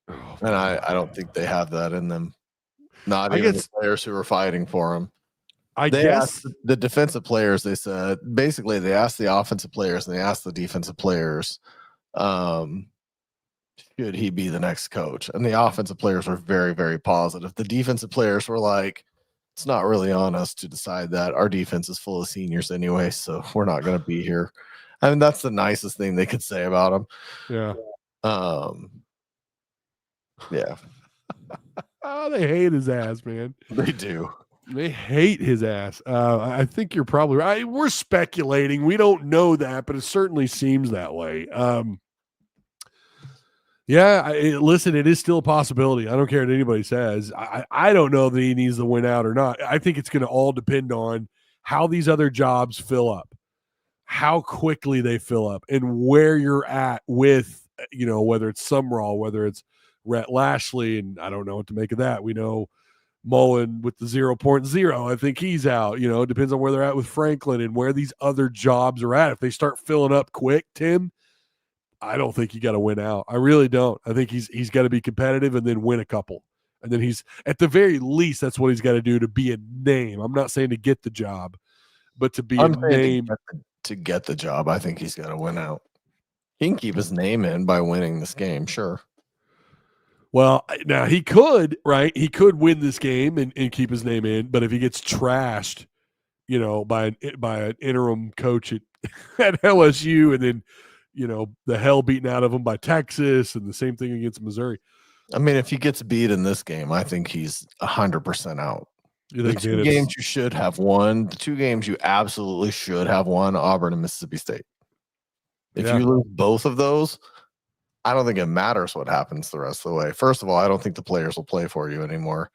Oh, and I don't think they have that in them. Not even the players who are fighting for him. I guess the defensive players, they said, basically they asked the offensive players and they asked the defensive players, should he be the next coach? And the offensive players were very, very positive. The defensive players were like, it's not really on us to decide that. Our defense is full of seniors anyway, so we're not going to be here. I mean, that's the nicest thing they could say about him. Yeah. Yeah. Oh, they hate his ass, man. They do. They hate his ass. I think you're probably right. We're speculating. We don't know that, but it certainly seems that way. Listen, it is still a possibility. I don't care what anybody says. I don't know that he needs to win out or not. I think it's going to all depend on how these other jobs fill up, how quickly they fill up, and where you're at with, whether it's Sumrall, whether it's Rhett Lashley, and I don't know what to make of that. We know Mullen with the 0.0. I think he's out. It depends on where they're at with Franklin and where these other jobs are at. If they start filling up quick, Tim, I don't think you got to win out. I really don't. I think he's got to be competitive and then win a couple. And then he's, at the very least, that's what he's got to do to be a name. I'm not saying to get the job, but to be a name. To get the job, I think he's got to win out. He can keep his name in by winning this game, sure. Well, now he could, right? He could win this game and keep his name in, but if he gets trashed, by an interim coach at LSU, and then the hell beaten out of him by Texas, and the same thing against Missouri. I mean, if he gets beat in this game, I think he's 100% out. The two games you should have won, the two games you absolutely should have won, Auburn and Mississippi State. If you lose both of those, I don't think it matters what happens the rest of the way. First of all, I don't think the players will play for you anymore,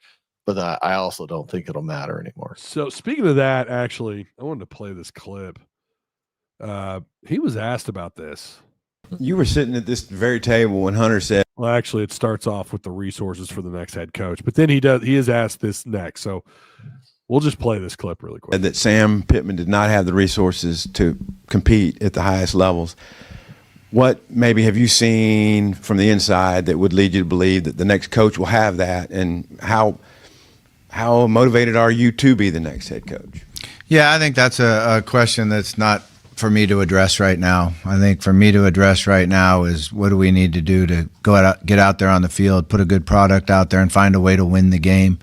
but I also don't think it'll matter anymore. So speaking of that, actually, I wanted to play this clip. He was asked about this. You were sitting at this very table when Hunter said, well, actually, it starts off with the resources for the next head coach, but then he is asked this next. So we'll just play this clip really quick. That Sam Pittman did not have the resources to compete at the highest levels. What maybe have you seen from the inside that would lead you to believe that the next coach will have that? And how motivated are you to be the next head coach? Yeah, I think that's a question that's not for me to address right now. I think for me to address right now is what do we need to do to get out there on the field, put a good product out there, and find a way to win the game.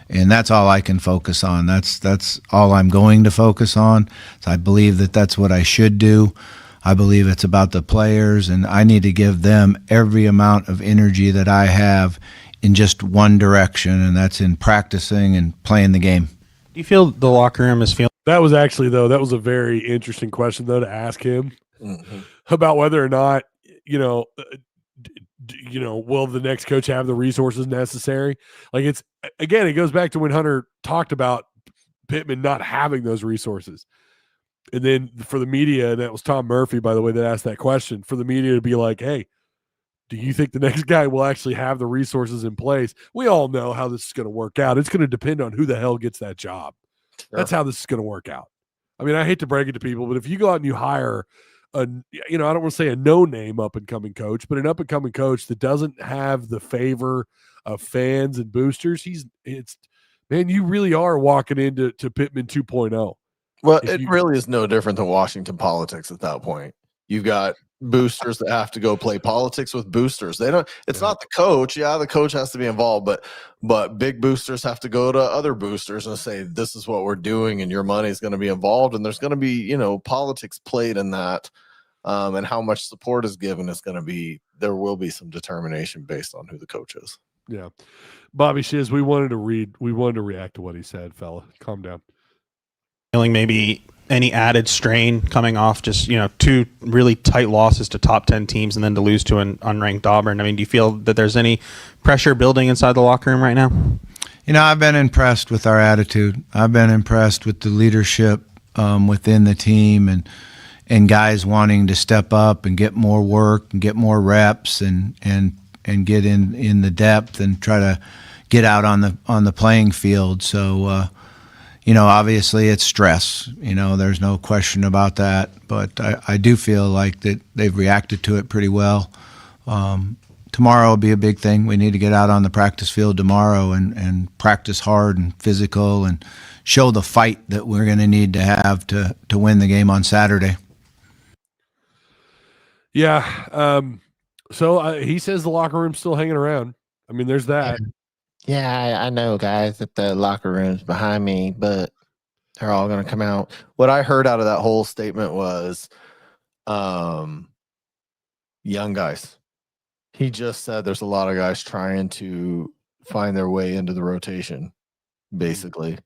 And that's all I can focus on. That's all I'm going to focus on. So I believe that that's what I should do. I believe it's about the players, and I need to give them every amount of energy that I have in just one direction, and that's in practicing and playing the game. Do you feel the locker room is feeling? That was actually, though, that was a very interesting question, though, to ask him about whether or not, will the next coach have the resources necessary? Like, it's, again, it goes back to when Hunter talked about Pittman not having those resources. And then for the media, and that was Tom Murphy, by the way, that asked that question, for the media to be like, hey, do you think the next guy will actually have the resources in place? We all know how this is going to work out. It's going to depend on who the hell gets that job. Sure. That's how this is going to work out. I mean, I hate to break it to people, but if you go out and you hire I don't want to say a no-name up-and-coming coach, but an up-and-coming coach that doesn't have the favor of fans and boosters, man, you really are walking into Pittman 2.0. Well, it really is no different than Washington politics at that point. You've got boosters that have to go play politics with boosters. It's not the coach. Yeah, the coach has to be involved, but big boosters have to go to other boosters and say, this is what we're doing and your money is going to be involved. And there's going to be, politics played in that. And how much support is given is going to be, there will be some determination based on who the coach is. Yeah. Bobby Shiz, we wanted to react to what he said, fella. Calm down. Feeling maybe any added strain coming off just, two really tight losses to top 10 teams and then to lose to an unranked Auburn. I mean, do you feel that there's any pressure building inside the locker room right now? I've been impressed with our attitude. I've been impressed with the leadership within the team and guys wanting to step up and get more work and get more reps and get in the depth and try to get out on the playing field. So, obviously it's stress. There's no question about that. But I do feel like that they've reacted to it pretty well. Tomorrow will be a big thing. We need to get out on the practice field tomorrow and practice hard and physical and show the fight that we're going to need to have to win the game on Saturday. Yeah. So he says the locker room's still hanging around. I mean, there's that. Yeah, I know, guys, that the locker room's behind me, but they're all going to come out. What I heard out of that whole statement was young guys. He just said there's a lot of guys trying to find their way into the rotation, basically.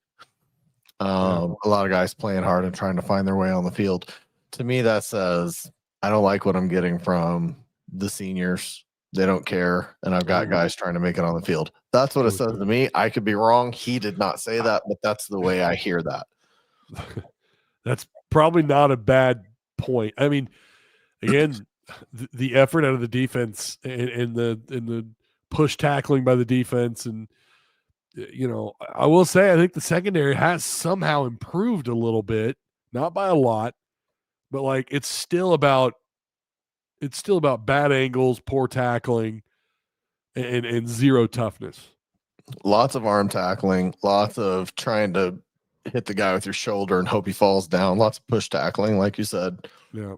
A lot of guys playing hard and trying to find their way on the field. To me, that says I don't like what I'm getting from the seniors. They don't care, and I've got guys trying to make it on the field. That's what it says to me. I could be wrong. He did not say that, but that's the way I hear that. That's probably not a bad point. I mean, again, the effort out of the defense and the push tackling by the defense, and I will say I think the secondary has somehow improved a little bit, not by a lot, but like it's still about bad angles, poor tackling, and zero toughness. Lots of arm tackling, lots of trying to hit the guy with your shoulder and hope he falls down, lots of push tackling, like you said. Yeah.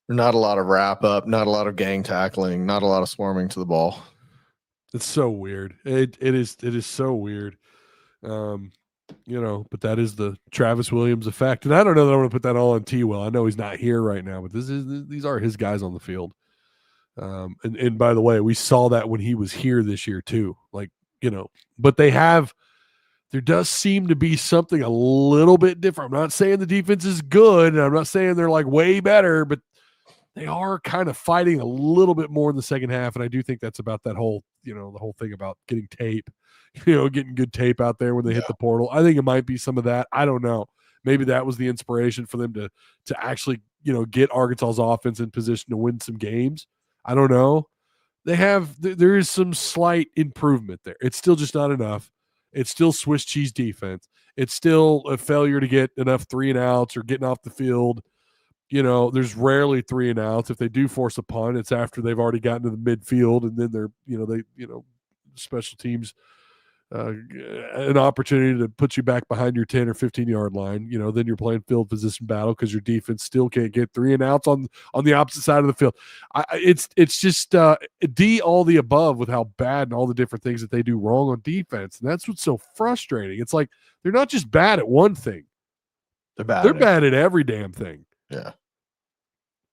Not a lot of wrap up, not a lot of gang tackling, not a lot of swarming to the ball. It's so weird. It is so weird. But that is the Travis Williams effect. And I don't know that I want to put that all on T-Will. I know he's not here right now, but these are his guys on the field. And by the way, we saw that when he was here this year too. But there does seem to be something a little bit different. I'm not saying the defense is good, and I'm not saying they're like way better, but they are kind of fighting a little bit more in the second half. And I do think that's about that whole, the whole thing about getting tape, getting good tape out there when they hit the portal. I think it might be some of that. I don't know. Maybe that was the inspiration for them to actually, get Arkansas's offense in position to win some games. I don't know. There is some slight improvement there. It's still just not enough. It's still Swiss cheese defense. It's still a failure to get enough 3-and-outs or getting off the field. There's rarely 3-and-outs. If they do force a punt, it's after they've already gotten to the midfield, and then they're, special teams, an opportunity to put you back behind your 10 or 15-yard line. Then you're playing field position battle because your defense still can't get 3-and-outs on the opposite side of the field. It's just all the above with how bad and all the different things that they do wrong on defense, and that's what's so frustrating. It's like they're not just bad at one thing; they're bad at every damn thing. Yeah.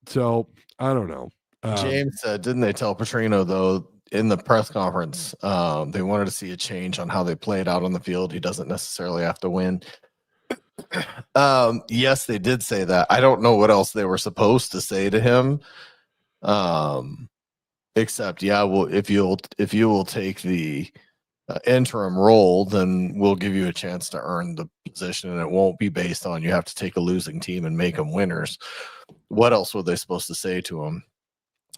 So I don't know. James said, didn't they tell Petrino though in the press conference they wanted to see a change on how they played out on the field? He doesn't necessarily have to win. Yes, they did say that. I don't know what else they were supposed to say to him. Except, well, if you will take the interim role, then we'll give you a chance to earn the position, and it won't be based on you have to take a losing team and make them winners. What else were they supposed to say to him?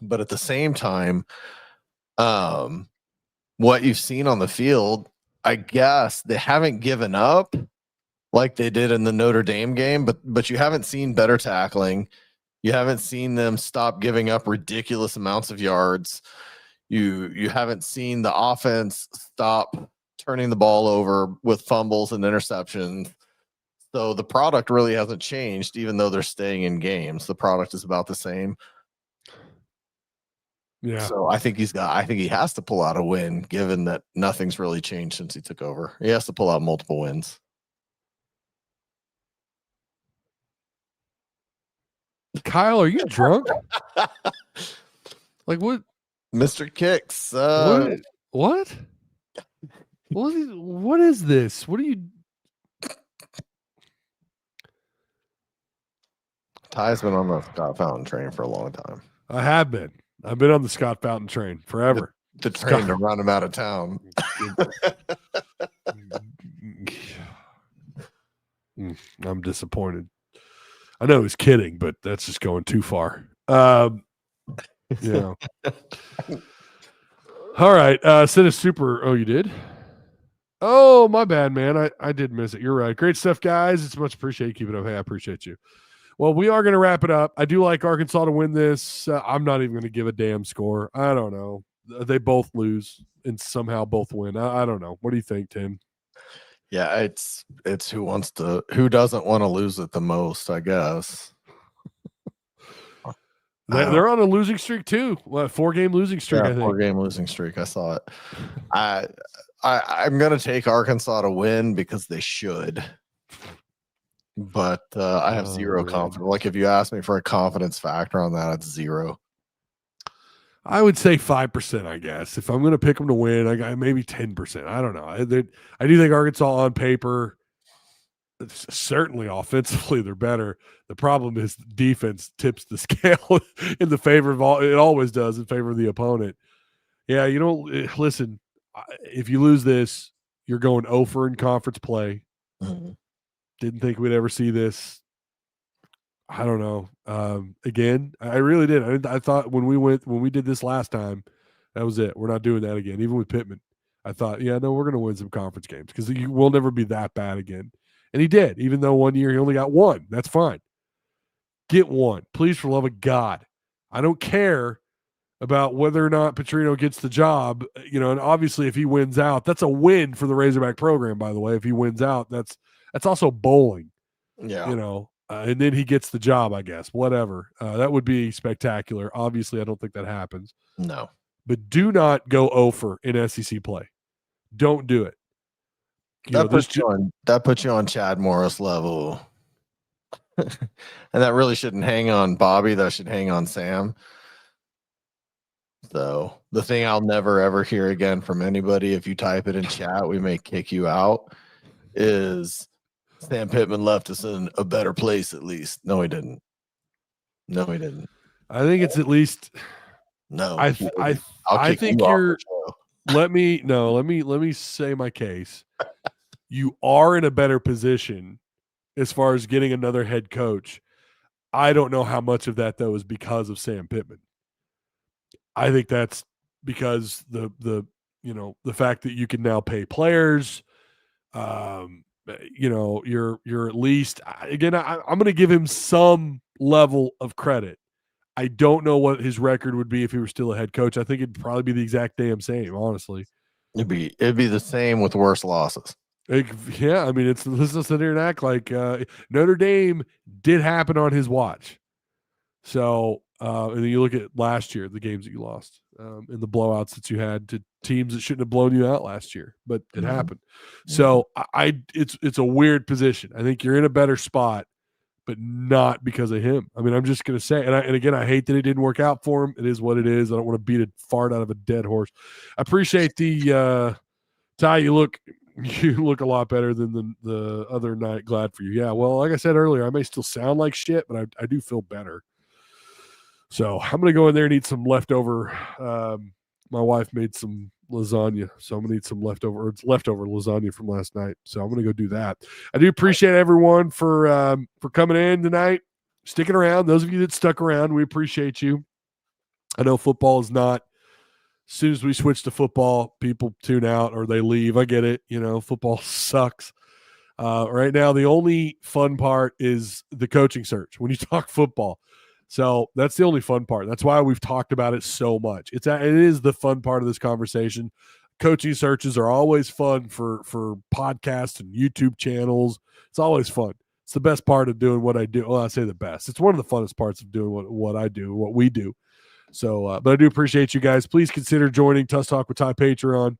But at the same time, what you've seen on the field, I guess they haven't given up like they did in the Notre Dame game, but you haven't seen better tackling. You haven't seen them stop giving up ridiculous amounts of yards. You haven't seen the offense stop turning the ball over with fumbles and interceptions. So the product really hasn't changed, even though they're staying in games. The product is about the same. Yeah. So I think he has to pull out a win, given that nothing's really changed since he took over. He has to pull out multiple wins. Kyle, are you drunk? Like what? Mr. Kicks. What? What is this? What are you? Ty's been on the Scott Fountain train for a long time. I have been. I've been on the Scott Fountain train forever. The train to run him out of town. I'm disappointed. I know he's kidding, but that's just going too far. Yeah. All right. Send a super. Oh, you did? Oh, my bad, man. I did miss it. You're right. Great stuff, guys. It's much appreciated. Keep it up. Hey, I appreciate you. Well, we are going to wrap it up. I do like Arkansas to win this. I'm not even going to give a damn score. I don't know. They both lose and somehow both win. I don't know. What do you think, Tim? Yeah, it's who doesn't want to lose it the most, I guess. They're on a losing streak too. What, 4-game losing streak? Yeah, I think 4-game losing streak. I saw it. I'm gonna take Arkansas to win because they should. But I have zero confidence. Like if you ask me for a confidence factor on that, it's 0. I would say 5%, I guess. If I'm going to pick them to win, I got maybe 10%. I don't know. I do think Arkansas on paper, certainly offensively, they're better. The problem is defense tips the scale in the favor of all. It always does in favor of the opponent. Yeah, listen, if you lose this, you're going 0 in conference play. Mm-hmm. Didn't think we'd ever see this. I don't know. Again, I really did. I thought when we did this last time, that was it. We're not doing that again. Even with Pittman, I thought, we're going to win some conference games because we'll never be that bad again. And he did, even though one year he only got 1. That's fine. Get 1, please, for the love of God. I don't care about whether or not Petrino gets the job. And obviously, if he wins out, that's a win for the Razorback program. By the way, if he wins out, that's also bowling. Yeah. And then he gets the job, I guess. Whatever. That would be spectacular. Obviously, I don't think that happens. No. But do not go 0 in SEC play. Don't do it. That puts you on Chad Morris level. And that really shouldn't hang on Bobby. That should hang on Sam. So the thing I'll never ever hear again from anybody, if you type it in chat, we may kick you out, is Sam Pittman left us in a better place at least. No, he didn't. No, he didn't. I think it's at least. No, I think you're. Let me say my case. You are in a better position as far as getting another head coach. I don't know how much of that though is because of Sam Pittman. I think that's because the fact that you can now pay players. You're at least, again, I'm going to give him some level of credit. I don't know what his record would be if he were still a head coach. I think it'd probably be the exact damn same, honestly. It'd be the same with worse losses. Yeah, I mean, let's not sit here and act like Notre Dame did happen on his watch. So, and then you look at last year, the games that you lost, and the blowouts that you had to teams that shouldn't have blown you out last year, but it happened. So it's a weird position. I think you're in a better spot, but not because of him. I mean, I'm just going to say, and again, I hate that it didn't work out for him. It is what it is. I don't want to beat a fart out of a dead horse. I appreciate the Ty. You look a lot better than the other night. Glad for you. Yeah. Well, like I said earlier, I may still sound like shit, but I do feel better. So I'm going to go in there and eat some leftover. My wife made some lasagna, so I'm going to eat some leftover lasagna from last night. So I'm going to go do that. I do appreciate everyone for coming in tonight, sticking around. Those of you that stuck around, we appreciate you. I know football is not. As soon as we switch to football, people tune out or they leave. I get it. Football sucks. Right now, the only fun part is the coaching search when you talk football. So that's the only fun part. That's why we've talked about it so much. It is the fun part of this conversation. Coaching searches are always fun for podcasts and YouTube channels. It's always fun. It's the best part of doing what I do. Well, I say the best. It's one of the funnest parts of doing what I do, what we do. So, but I do appreciate you guys. Please consider joining Tusk Talk with Ty Patreon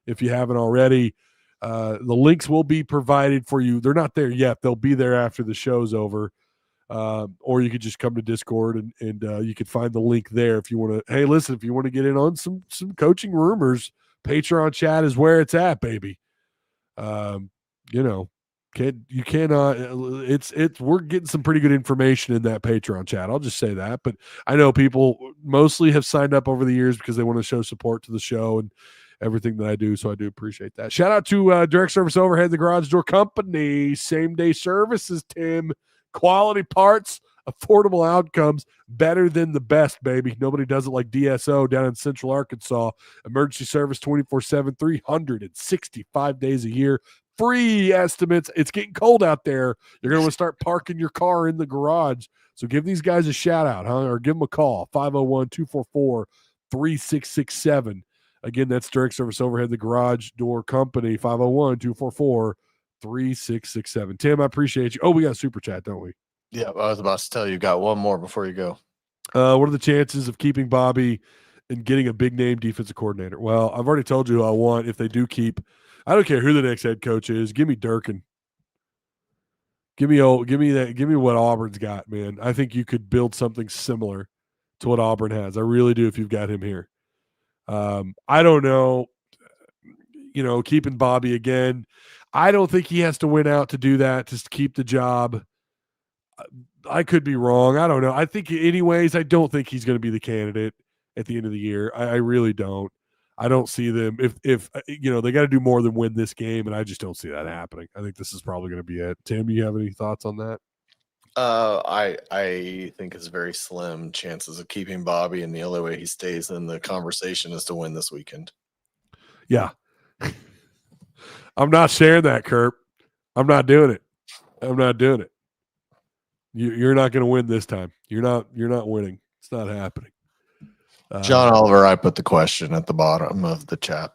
if you haven't already. The links will be provided for you. They're not there yet. They'll be there after the show's over. Or you could just come to Discord and you can find the link there if you want to. Hey, listen, if you want to get in on some coaching rumors, Patreon chat is where it's at, baby. You cannot. We're getting some pretty good information in that Patreon chat. I'll just say that. But I know people mostly have signed up over the years because they want to show support to the show and everything that I do. So I do appreciate that. Shout out to Direct Service Overhead, the Garage Door Company, same day services, Tim. Quality parts, affordable outcomes, better than the best, baby. Nobody does it like DSO down in Central Arkansas. Emergency service 24/7, 365 days a year. Free estimates. It's getting cold out there. You're going to want to start parking your car in the garage. So give these guys a shout out, or give them a call, 501-244-3667. Again, that's Direct Service Overhead, the Garage Door Company, 501-244-3667. Tim, I appreciate you. Oh, we got a super chat, don't we? Yeah, I was about to tell you, got one more before you go. What are the chances of keeping Bobby and getting a big name defensive coordinator? Well, I've already told you who I want. If they do keep, I don't care who the next head coach is. Give me Durkin. Give me what Auburn's got, man. I think you could build something similar to what Auburn has. I really do if you've got him here. I don't know. Keeping Bobby again. I don't think he has to win out to do that, just to keep the job. I could be wrong. I don't know. I think anyways, I don't think he's going to be the candidate at the end of the year. I really don't. I don't see them. If they got to do more than win this game, and I just don't see that happening. I think this is probably going to be it. Tim, you have any thoughts on that? I think it's very slim chances of keeping Bobby, and the only way he stays in the conversation is to win this weekend. Yeah. I'm not sharing that, Kurt. I'm not doing it. You're not going to win this time. You're not winning. It's not happening. John Oliver, I put the question at the bottom of the chat.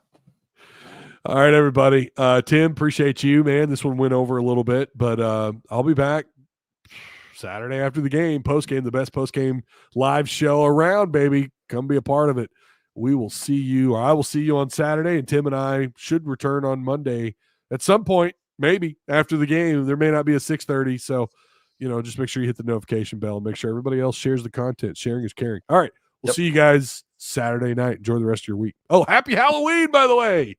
All right, everybody. Tim, appreciate you, man. This one went over a little bit, but I'll be back Saturday after the game, post-game, the best post-game live show around, baby. Come be a part of it. We will see you, or I will see you on Saturday, and Tim and I should return on Monday at some point, maybe after the game, there may not be a 6:30. So, just make sure you hit the notification bell. Make sure everybody else shares the content. Sharing is caring. All right. We'll see you guys Saturday night. Enjoy the rest of your week. Oh, happy Halloween, by the way.